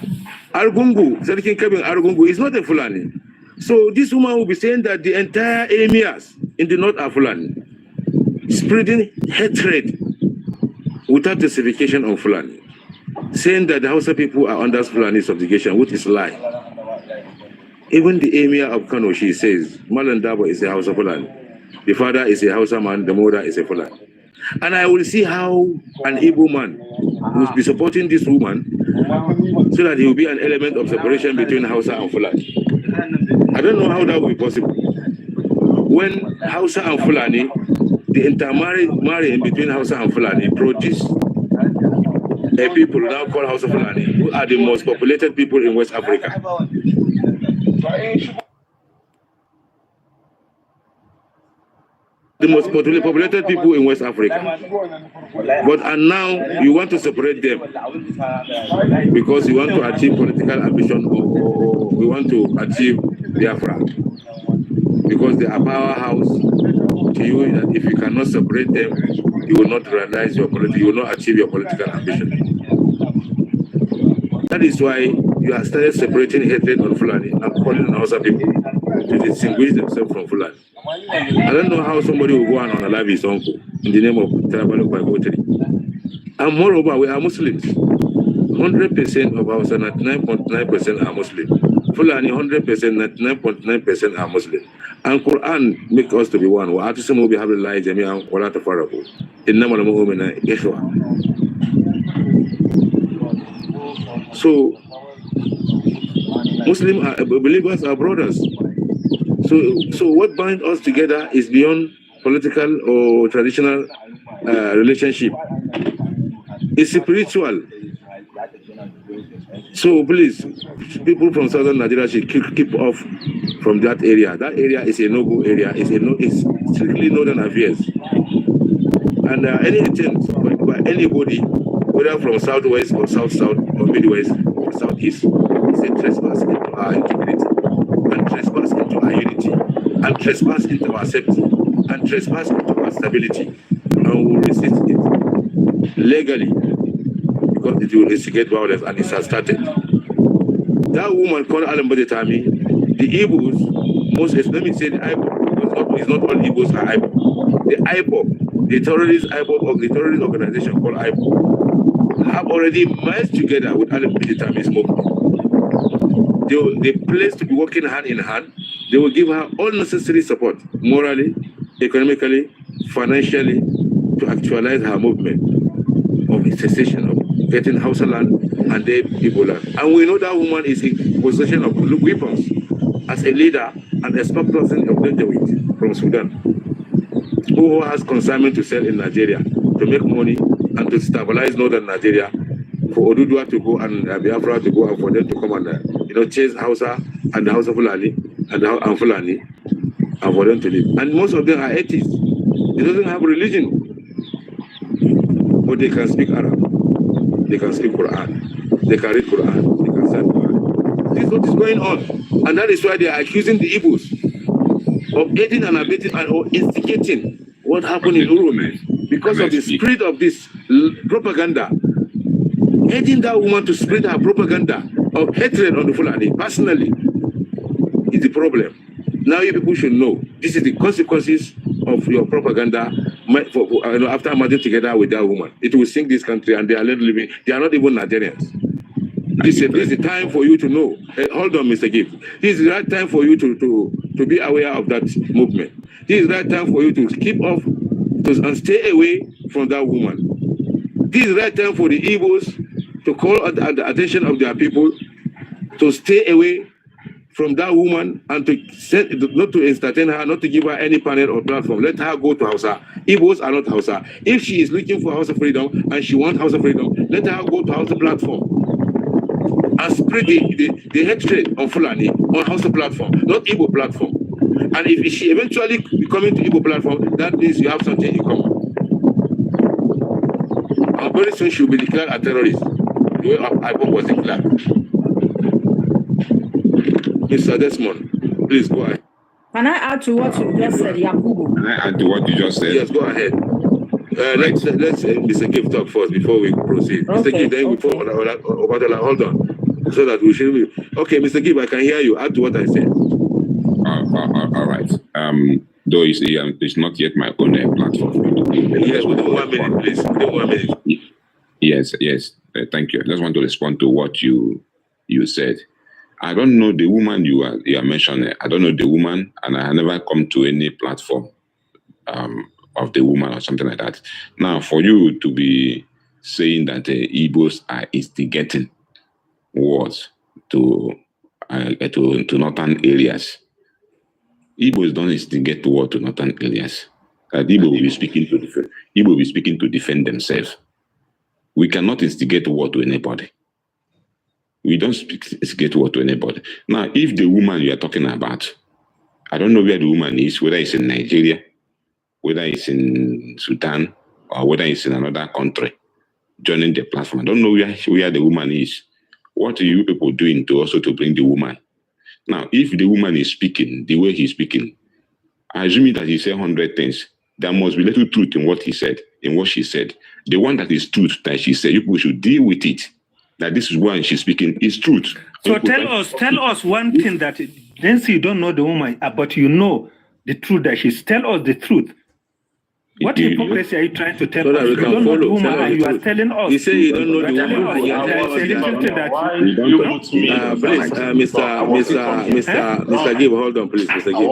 Argungu, Sadikin Kabin Argungu is not a Fulani. So this woman will be saying that the entire emirs in the north are Fulani, spreading hatred without justification on Fulani, saying that the Hausa people are under Fulani subjugation, which is a lie. Even the emir of Kano, she says, Malandabo is a Hausa Fulani. The father is a Hausa man, the mother is a Fulani. And I will see how an Igbo man will be supporting this woman so that he will be an element of separation between Hausa and Fulani. I don't know how that will be possible. When Hausa and Fulani, the intermarrying between Hausa and Fulani produce a people now called Hausa Fulani, who are the most populated people in West Africa. The most populated people in West Africa. And now you want to separate them because you want to achieve political ambition or we want to achieve Biafra. Because they are powerhouse to you that if you cannot separate them, you will not realize you will not achieve your political ambition. That is why you have started separating hatred on Fulani and calling on Hausa people to distinguish themselves from Fulani. I don't know how somebody will go and unalive his uncle in the name of tribal bigotry. And moreover, we are Muslims. 100% of Hausa, 99.9% are Muslim. Fulani, 100%, 99.9% are Muslim. And Quran make us to be one. So Muslim believers are brothers. So what binds us together is beyond political or traditional relationship. It's spiritual. So please, people from southern Nigeria should keep off from that area. That area is a no-go area. It's strictly northern affairs. And any attempt by anybody, whether from southwest or south-south or midwest or southeast, is a trespass into our integrity, and trespass into our unity, and trespass into our safety, and trespass into our stability. And we will resist it legally because it will instigate violence, and it has started. That woman called Alan Badetami, the Igbos, let me say the IPOB, it's not all Igbos are IPOB. The IPOB, the terrorist organization called IPOB, have already merged together with Alan Badetami's movement. They place to be working hand in hand. They will give her all necessary support, morally, economically, financially, to actualize her movement of secession, of getting Hausa land and their people land. And we know that woman is in possession of weapons as a leader and a spokesperson of Janjaweed from Sudan, who has consignment to sell in Nigeria to make money and to stabilize northern Nigeria, for Odudua to go and Biafra to go and for them to come and chase Hausa and the Hausa Fulani and Fulani and for them to live. And most of them are atheists. They don't have religion, but they can speak Arab, they can speak Quran, they can read Quran, they can stand Quran. This is what is going on, and that is why they are accusing the Igbos of aiding and abetting or instigating what happened in Uromi because of the spirit of this propaganda. Aiding that woman to spread her propaganda of hatred on the Fulani personally is the problem. Now you people should know this is the consequences of your propaganda after merging together with that woman. It will sink this country, and they are not living. They are not even Nigerians. This is the time for you to know. Hold on, Mr. Gibbs. This is the right time for you to be aware of that movement. This is the right time for you to keep off and stay away from that woman. This is the right time for the Igbos to call the attention of their people to stay away from that woman and not to entertain her, not to give her any panel or platform. Let her go to Hausa. Igbos are not Hausa. If she is looking for Hausa freedom and she wants Hausa freedom, let her go to Hausa platform and spread the hatred on Fulani on Hausa platform, not Igbo platform. And if she eventually be coming to Igbo platform, that means you have something in common. And very soon she will be declared a terrorist. The way IPOP was declared. Mr. Desmond, please go ahead. Can I add to what you just said, Yakubu? Can I add to what you just said? Yes, go ahead. Let's Mr. Gift talk first before we proceed. Okay, Mr. Gift, then before hold on, so that we should be okay. Mr. Gift, I can hear you. Add to what I said. All right. Though it's not yet my own platform. Yes, within 1 minute, please. Within 1 minute. Yes. Thank you. I just want to respond to what you said. I don't know the woman you are mentioning. I don't know the woman, and I have never come to any platform of the woman or something like that. Now, for you to be saying that the Igbos are instigating wars to northern areas, Igbos don't instigate war to northern areas. Igbo will be speaking to defend themselves. We cannot instigate war to anybody. We don't instigate war to anybody. Now, if the woman you are talking about, I don't know where the woman is, whether it's in Nigeria, whether it's in Sudan, or whether it's in another country, joining the platform. I don't know where the woman is. What are you people doing to bring the woman? Now, if the woman is speaking the way he's speaking, assuming that he said 100 things, there must be little truth in what he said, in what she said. The one that is truth that she said, you people should deal with it. That this is why she's speaking is truth. So tell us one thing that Nancy, you don't know the woman, but you know the truth that she's. Tell us the truth. What hypocrisy are you trying to tell us? You don't know the woman and you are telling us. You say you don't know the woman. Please, Mr. Gibb, hold on, please, Mr. Gibb.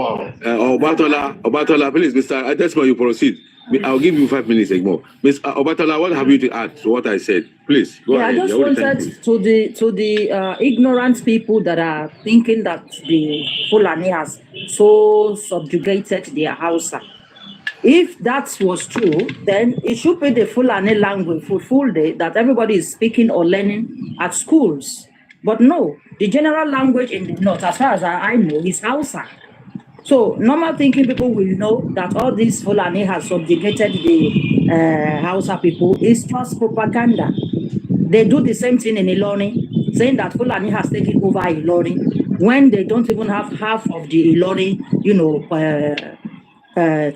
Obatola, please, Mr. That's why you proceed. I'll give you 5 minutes more. Ms. Obatola, what have you to add to what I said? Please, go ahead. I just wanted to the ignorant people that are thinking that the Fulani has so subjugated their Hausa. If that was true, then it should be the Fulani language for full day that everybody is speaking or learning at schools. But no, the general language in the north, as far as I know, is Hausa. So normal thinking people will know that all this Fulani has subjugated the Hausa people is just propaganda. They do the same thing in Ilori, saying that Fulani has taken over Ilori when they don't even have half of the Ilori,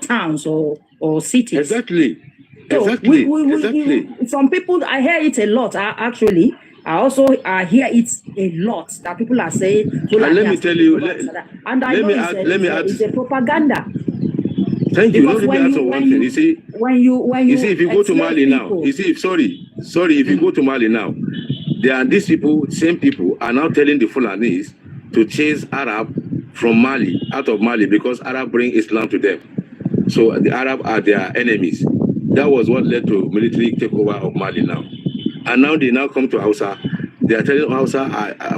towns or cities. Exactly. So Exactly. Some people, I hear it a lot. Actually, I hear it a lot that people are saying. Let me tell you. And I know it's a propaganda. Thank you. Let me add one thing. You see, if you go to Mali now, if you go to Mali now, there are these people, same people, are now telling the Fulanis to chase Arab from Mali, out of Mali, because Arab bring Islam to them. So the Arab are their enemies. That was what led to military takeover of Mali now. And now they come to Hausa. They are telling Hausa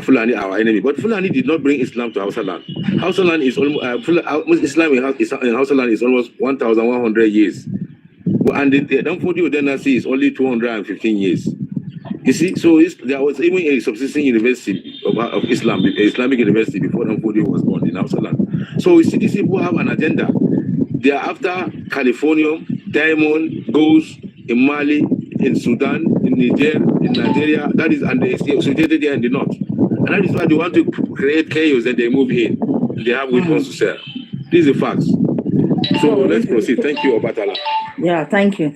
Fulani our enemy. But Fulani did not bring Islam to Hausa land. Hausa land is almost Islam in Hausa land is almost 1,100 years. And the Danfodio dynasty is only 215 years. You see, so there was even a subsisting university of Islam, Islamic university before Danfodio was born in Hausa land. So you see, these people have an agenda. They are after California, diamond, gold in Mali, in Sudan, in Niger, in Nigeria. That is, and they are situated there in the north. And that is why they want to create chaos and they move in. They have weapons to sell. These are facts. So let's proceed. Thank you, Obatala. Yeah, thank you.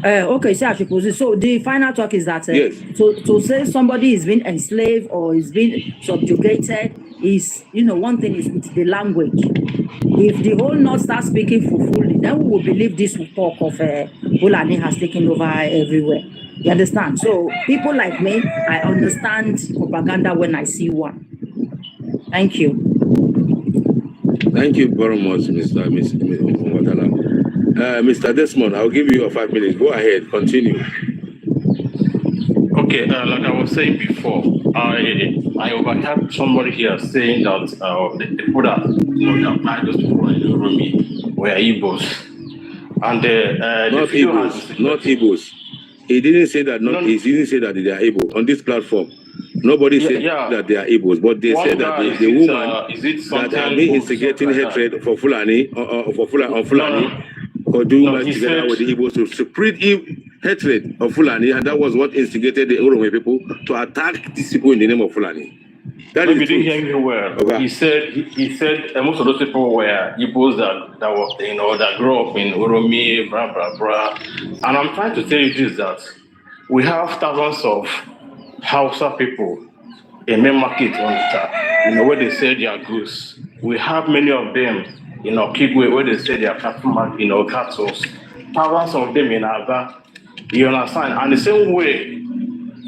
Okay, so I should proceed. So the final talk is that yes. to say somebody is being enslaved or is being subjugated is, one thing is with the language. If the whole North starts speaking fully, then we will believe this talk of Fulani has taken over everywhere. You understand? So people like me, I understand propaganda when I see one. Thank you. Thank you very much, Mr. Mr. Desmond, I'll give you your 5 minutes. Go ahead, continue. Okay, like I was saying before, I overheard somebody here saying that the people that those people in Uromi were Igbos, and not Igbos, not Igbos. He didn't say that. He didn't say that they are Igbo on this platform. Nobody said that they are Igbos, but they said that the woman that have been instigating hatred for Fulani for Fulani, or do much together with the Igbos to spread hatred of Fulani, and that was what instigated the Uromi people to attack these people in the name of Fulani. That Maybe is didn't hear me well. Okay. He said most of those people were Igbos that were that grew up in Uromi, blah blah blah. And I'm trying to tell you this, that we have thousands of Hausa people in main market on where they say they are goods. We have many of them in Okigwe where they say they are cattle. Thousands of them in Aba. You understand? And the same way,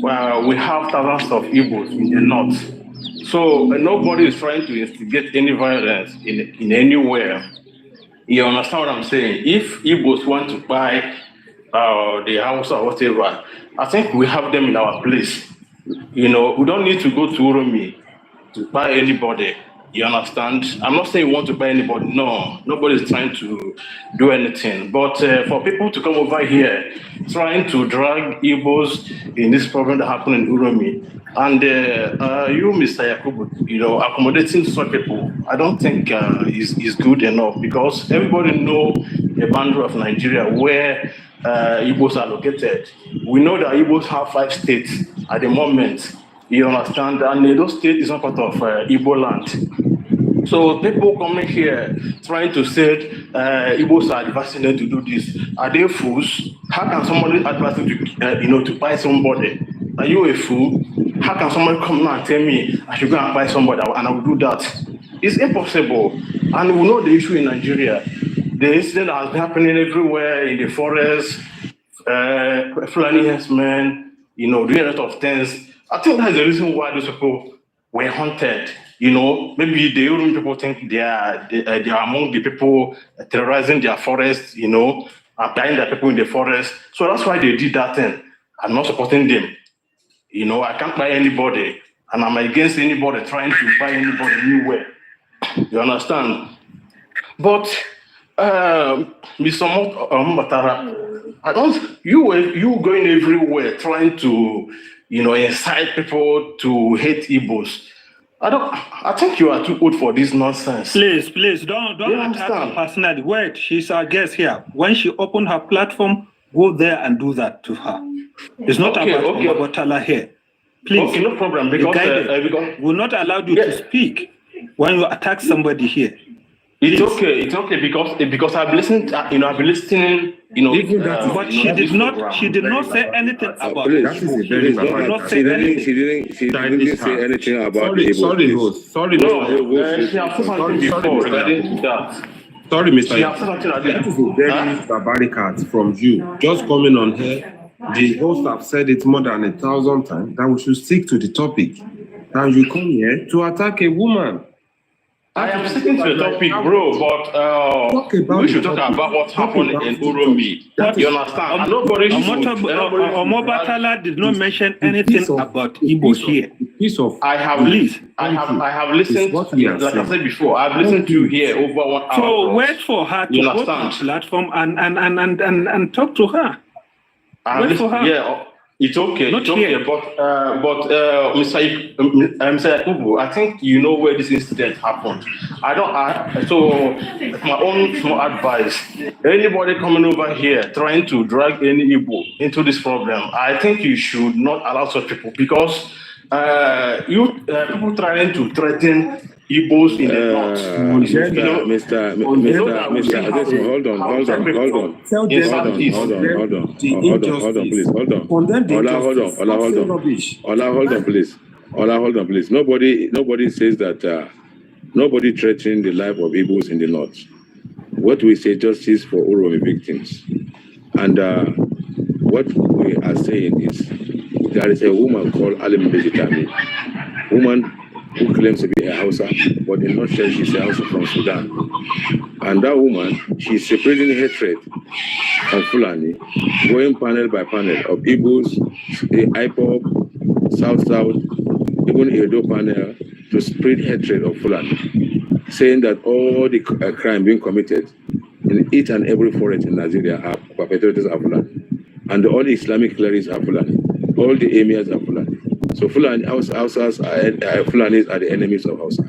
we have thousands of Igbos in the north. So nobody is trying to instigate any violence in anywhere. You understand what I'm saying? If Igbos want to buy the house or whatever, I think we have them in our place. We don't need to go to Uromi to buy anybody. You understand? I'm not saying we want to buy anybody. No, nobody's trying to do anything. But for people to come over here trying to drag Igbos in this problem that happened in Uromi, and you, Mr. Yakubu, accommodating such people, I don't think is good enough, because everybody know the boundary of Nigeria where Igbos are located. We know that Igbos have 5 states at the moment. You understand? And those states is not part of Igbo land. So people coming here trying to say Igbos are advising them to do this. Are they fools? How can somebody advise you to buy somebody? Are you a fool? How can somebody come now and tell me I should go and buy somebody and I will do that? It's impossible. And we know the issue in Nigeria. The incident has been happening everywhere in the forest, Fulani herdsmen, doing a lot of things. I think that's the reason why those people were hunted. Maybe the Uromi people think they are among the people terrorizing their forests, applying their people in the forest. So that's why they did that thing. I'm not supporting them. I can't buy anybody, and I'm against anybody trying to buy anybody anywhere. You understand? But Mr. Matara, you going everywhere trying to incite people to hate Igbos. I think you are too old for this nonsense. Please don't attack her personally. Wait, she's our guest here. When she opened her platform, go there and do that to her. It's not about Obatala here. Please. Okay, no problem. Because we're not allowed you to speak when you attack somebody here. It's okay because I've listened. I've been listening. But she did not say anything about it. She didn't say anything about the Igbo. Sorry, she has said something before regarding that. Sorry, Mr. She has said something like that. That is a very barbaric act from you. Just coming on here, the host have said it more than 1,000 times that we should stick to the topic. And you come here to attack a woman. I am sticking to the topic, bro, but we should talk about what happened in Uromi. You understand? Omobatala did not mention anything about Igbos here. I have listened, like I said before, I've listened to you here over 1 hour. So wait for her to go to the platform and talk to her. Wait for her. Yeah. It's okay, but Mr. Yakubu, I think you know where this incident happened. So my own small advice, anybody coming over here trying to drag any Igbo into this problem, I think you should not allow such people, because people trying to threaten Igbos in the north. Mr. Hold on, please. Nobody says that. Nobody threatening the life of Igbos in the north. What we say, justice for Uromi victims, and what we are saying is there is a woman called Alim Bejitami, woman who claims to be a Hausa, but in nutshell, she's a Hausa from Sudan. And that woman, she's spreading hatred on Fulani, going panel by panel of Igbos, IPOB, South, even Edo panel, to spread hatred of Fulani, saying that all the crime being committed in each and every forest in Nigeria are perpetrators of Fulani. And all the Islamic clerics are Fulani. All the emirs are Fulani. So Fulani, Hausas are Fulanis are the enemies of Hausa.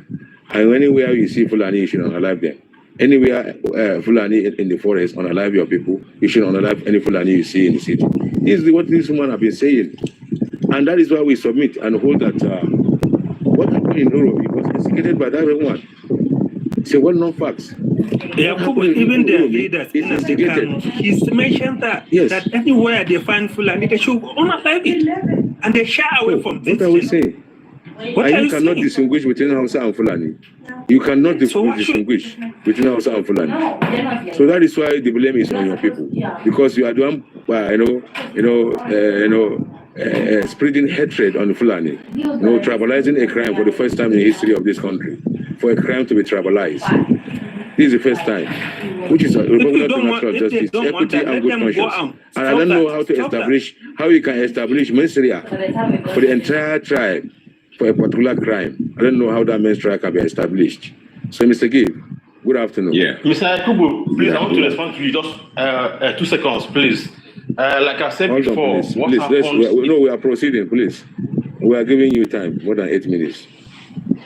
And anywhere you see Fulani, you should unalive them. Anywhere Fulani in the forest, unalive your people. You should unalive any Fulani you see in the city. This is what this woman have been saying. And that is why we submit and hold that what happened in Uromi was instigated by that woman. It's a well-known fact. Even their leaders, he's mentioned that that anywhere they find Fulani, they should unalive it, and they shy away from this. What are we saying? You cannot distinguish between Hausa and Fulani. You cannot distinguish between Hausa and Fulani. So that is why the blame is on your people, because you are the one, spreading hatred on the Fulani, tribalizing a crime for the first time in the history of this country, for a crime to be tribalized. This is the first time, which is a regular natural justice, equity, and good conscience. And I don't know how you can establish Mensria for the entire tribe for a particular crime. I don't know how that Mensria can be established. So, Mr. Gibb, good afternoon. Yeah. Mr. Kubu, please, I want to respond to you just 2 seconds, please. Like I said before, what happens... we are proceeding, please. We are giving you time, more than 8 minutes.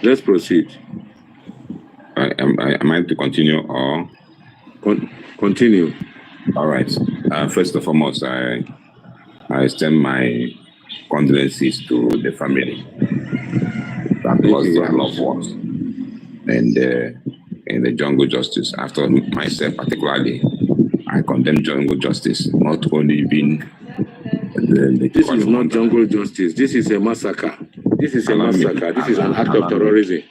Let's proceed. Am I to continue or? Continue. All right. First and foremost, I extend my condolences to the family that lost their loved ones in the jungle justice. After myself, particularly, I condemn jungle justice, not only being this is not jungle justice. This is a massacre. This is a massacre. This is an act of terrorism.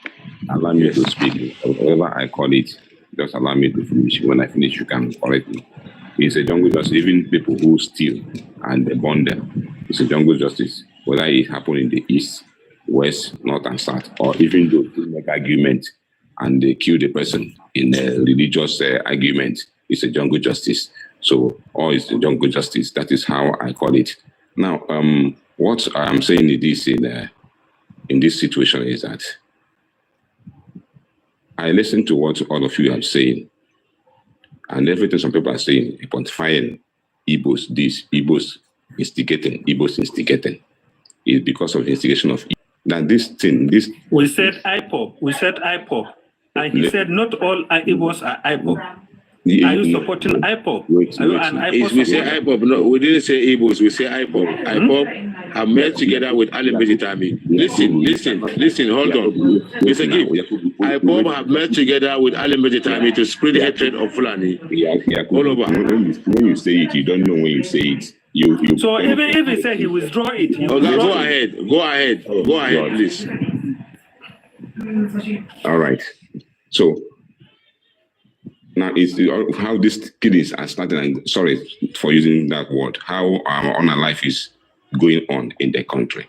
Allow me to speak. Whatever I call it, just allow me to finish. When I finish, you can correct me. It's a jungle justice. Even people who steal and they burn them, it's a jungle justice. Whether it happened in the east, west, north, and south, or even though they make argument and they kill the person in a religious argument, it's a jungle justice. So, or it's a jungle justice. That is how I call it. Now, what I'm saying in this situation is that I listen to what all of you are saying, and everything some people are saying, quantifying Igbos, Igbos instigating, is because of the instigation of that this thing, this... We said IPOB, and he said not all Igbos are IPOB. Are you supporting IPOB? We say IPOB. No, we didn't say Igbos. We say IPOB. IPOB have met together with Ali Bejitami. Listen. Hold on, Mr. Gibb. IPOB have met together with Ali Bejitami to spread the hatred of Fulani all over. When you say it, you don't know when you say it. So even if he said he withdraw it, go ahead, please. All right. So now it's how these killings are starting, and sorry for using that word, how our own life is going on in the country.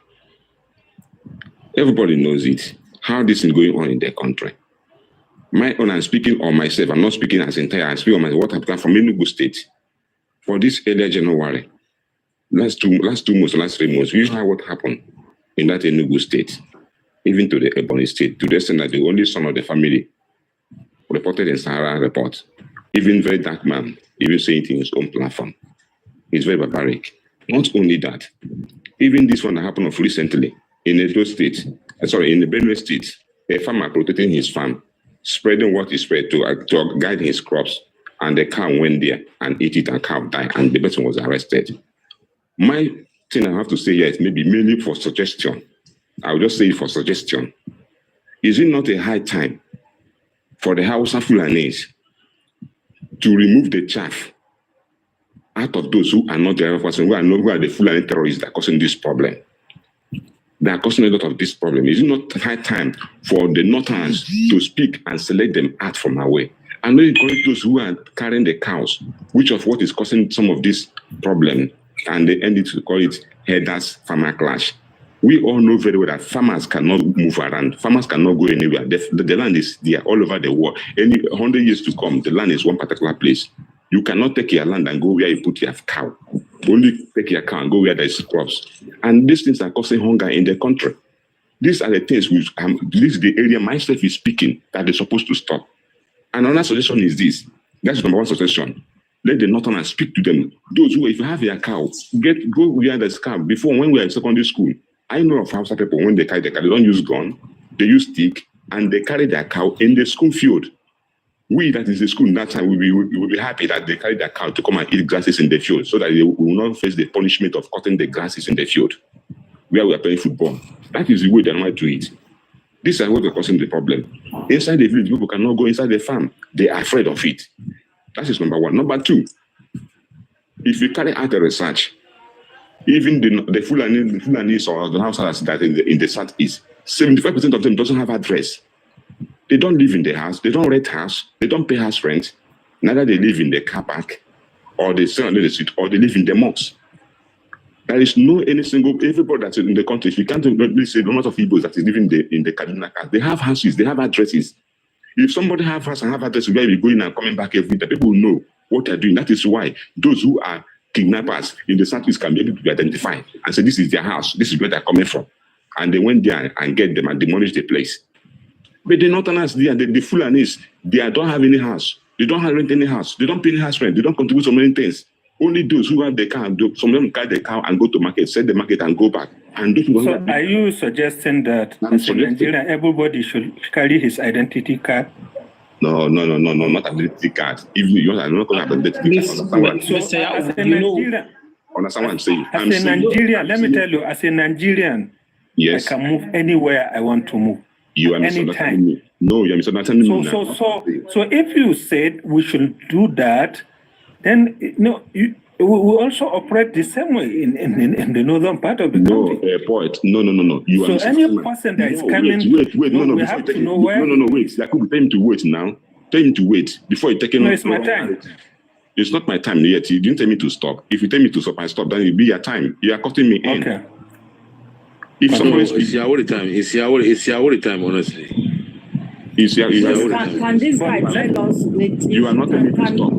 Everybody knows it, how this is going on in the country. My own, I'm speaking on myself, I'm not speaking as entire, I'm speaking on myself, what I've done from Enugu State. For this earlier January, last 3 months, you know what happened in that Enugu State, even to the Ebonyi State, to the extent that the only son of the family reported in Sahara report, even very dark man, even saying it in his own platform. It's very barbaric. Not only that, even this one that happened of recently in Edo State, in the Benue State, a farmer protecting his farm, spreading what he spread to guide his crops, and the cow went there and ate it, and cow died, and the person was arrested. My thing I have to say here is maybe mainly for suggestion. I will just say it for suggestion. Is it not a high time for the Hausa Fulanis to remove the chaff out of those who are not the other person, who are the Fulani terrorists that are causing this problem? They are causing a lot of this problem. Is it not high time for the Northerns to speak and select them out from our way? And then encourage those who are carrying the cows, which of what is causing some of this problem and they ended to call it herders-farmer clash. We all know very well that farmers cannot move around. Farmers cannot go anywhere. The land is there all over the world. Any 100 years to come, the land is one particular place. You cannot take your land and go where you put your cow. Only take your cow and go where there is crops. And these things are causing hunger in the country. These are the things which this is the area myself is speaking that they're supposed to stop. And another suggestion is this. That's number one suggestion. Let the Northerners speak to them. Those who, if you have your cow, go where there's cow. Before, when we were in secondary school, I know of Hausa people, when they carry their cow, they don't use gun, they use stick, and they carry their cow in the school field. We, that is the school, that time, we will be happy that they carry their cow to come and eat grasses in the field so that they will not face the punishment of cutting the grasses in the field where we are playing football. That is the way they want to eat. This is what is causing the problem. Inside the village, people cannot go inside the farm. They are afraid of it. That is number one. Number two, if you carry out a research, even the Fulanis or the households that in the southeast, 75% of them doesn't have address. They don't live in the house, they don't rent house, they don't pay house rent, neither they live in the car park, or they stay under the street, or they live in the mosques. There is no any single, everybody that's in the country, if you can't say the amount of people that is living in the Kaduna cars, they have houses, they have addresses. If somebody have house and have address where you're going and coming back every day, people will know what they're doing. That is why those who are kidnappers in the southeast can be able to be identified and say this is their house, this is where they're coming from. And they went there and get them and demolish the place. But the Northerners, the Fulanis, they don't have any house. They don't have rent any house. They don't pay any house rent. They don't contribute to many things. Only those who have the car, some of them carry the cow and go to market, sell the market and go back. And those who so are you suggesting that as a Nigerian, everybody should carry his identity card? No, not identity card. Even you are not going to have identity card. So as a Nigerian, understand what I'm saying? As a Nigerian, let me tell you, as a Nigerian, yes, I can move anywhere I want to move. You are misunderstanding me. No, you are misunderstanding me. So if you said we should do that, then we also operate the same way in the northern part of the country. Poet. No. You so any person that is coming, wait. We have to know where. Wait. Yakubu, tell him to wait now. Tell him to wait before you take it. No, it's my time. It's not my time yet. You didn't tell me to stop. If you tell me to stop, I stop. Then it'll be your time. You are cutting me in. Okay. If somebody it's your time. It's your time, honestly. Can this guy tell us? You are not telling me to stop.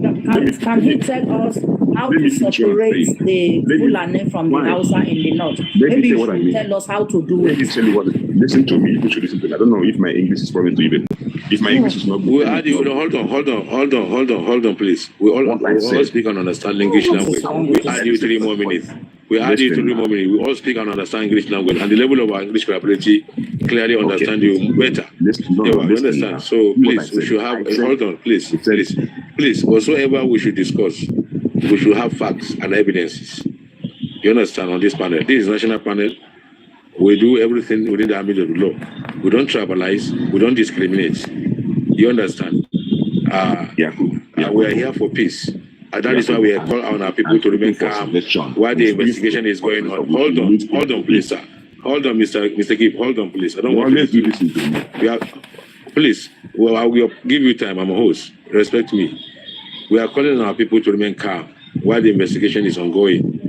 Can he tell us how to separate the Fulani from the Hausa in the north? Maybe you should tell us how to do it. Listen to me. You should listen to me. I don't know if my English is probably too even. If my English is not good. Hold on, please. We all speak and understand English language. We add you 3 more minutes. We all speak and understand English language, and the level of our English capability clearly understand you better. We understand. So please, we should have. Hold on, please. Whatsoever we should discuss, we should have facts and evidences. You understand? On this panel, this is national panel. We do everything within the ambit of the law. We don't tribalize. We don't discriminate. You understand? We are here for peace. And that is why we call on our people to remain calm while the investigation is going on. Hold on, please, sir. Hold on, Mr. Gibb. Hold on, please. I don't want to listen to me. Please, I will give you time. I'm a host. Respect me. We are calling on our people to remain calm while the investigation is ongoing.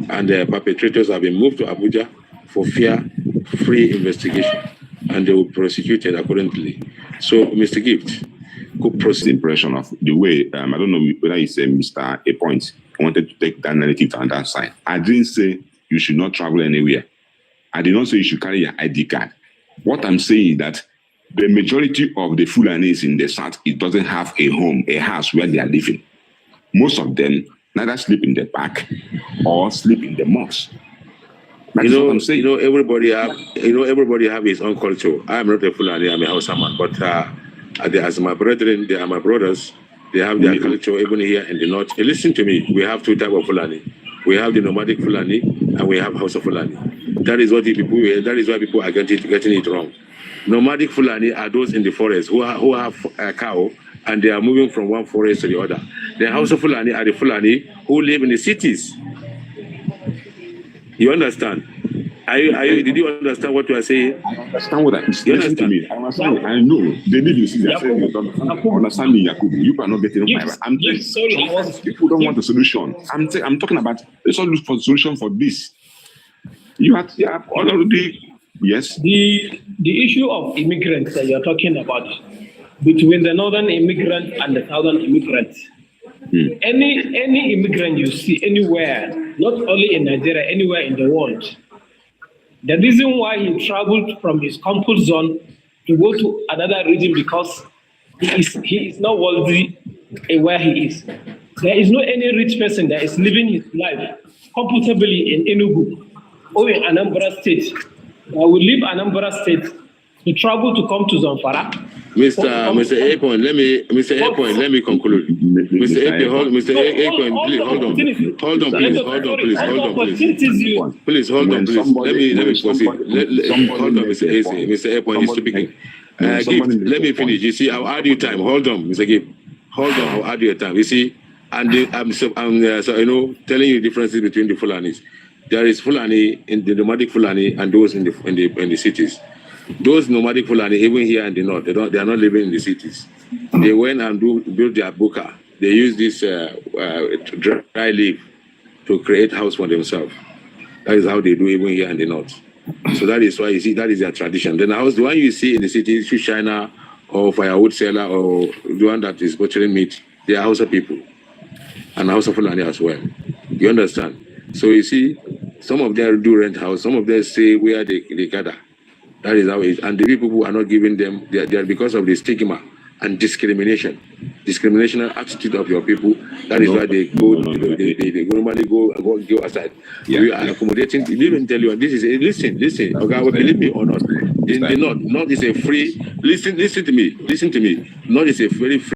And the perpetrators have been moved to Abuja for fear-free investigation. And they will be prosecuted accordingly. So, Mr. Gibb, could process the impression of the way, I don't know whether it's Mr. A Point wanted to take that narrative on that side. I didn't say you should not travel anywhere. I did not say you should carry your ID card. What I'm saying is that the majority of the Fulanis in the south, it doesn't have a home, a house where they are living. Most of them neither sleep in the park or sleep in the mosque. Everybody have his own culture. I am not a Fulani, I'm a Hausa man, but as my brethren, they are my brothers. They have their culture even here in the north. Listen to me. We have 2 types of Fulani. We have the nomadic Fulani and we have Hausa Fulani. That is what that is why people are getting it wrong. Nomadic Fulani are those in the forest who have a cow and they are moving from one forest to the other. The Hausa Fulani are the Fulani who live in the cities. You understand? Did you understand what you are saying? I understand what listen to me. I understand. I know. They need to see that. Understand me, Yakubu. You are not getting fiber. Sometimes people don't want a solution. I'm talking about, let's all look for a solution for this. You have already, yes. The issue of immigrants that you're talking about, between the northern immigrant and the southern immigrant. Any immigrant you see anywhere, not only in Nigeria, anywhere in the world, the reason why he traveled from his comfort zone to go to another region because he is not wealthy where he is. There is no any rich person that is living his life comfortably in Enugu or in Anambra State. I will leave Anambra State to travel to come to Zamfara. Mr. A point, let me conclude. Mr. A point, please hold on. Please. Hold on, please. Let me proceed. Hold on, Mr. A point is speaking. Let me finish. You see, I'll add you time. Hold on, Mr. Gibb. Hold on, I'll add you a time. You see, and I'm telling you the differences between the Fulanis. There is Fulani in the nomadic Fulani and those in the cities. Those nomadic Fulani, even here in the north, they are not living in the cities. They went and built their buka. They use this dry leaf to create house for themselves. That is how they do even here in the north. So that is why you see that is their tradition. Then the house, the one you see in the city, Shushina or firewood seller or the one that is butchering meat, they are Hausa people and Hausa Fulani as well. You understand? So you see, some of them do rent house, some of them stay where they gather. That is how it is. And the people who are not giving them, they are because of the stigma and discrimination attitude of your people. That is why they go, they normally go aside. Yeah. We are accommodating. They even tell you, this is listen. Okay, believe me or not. The North is a free. Listen to me. North is a very free.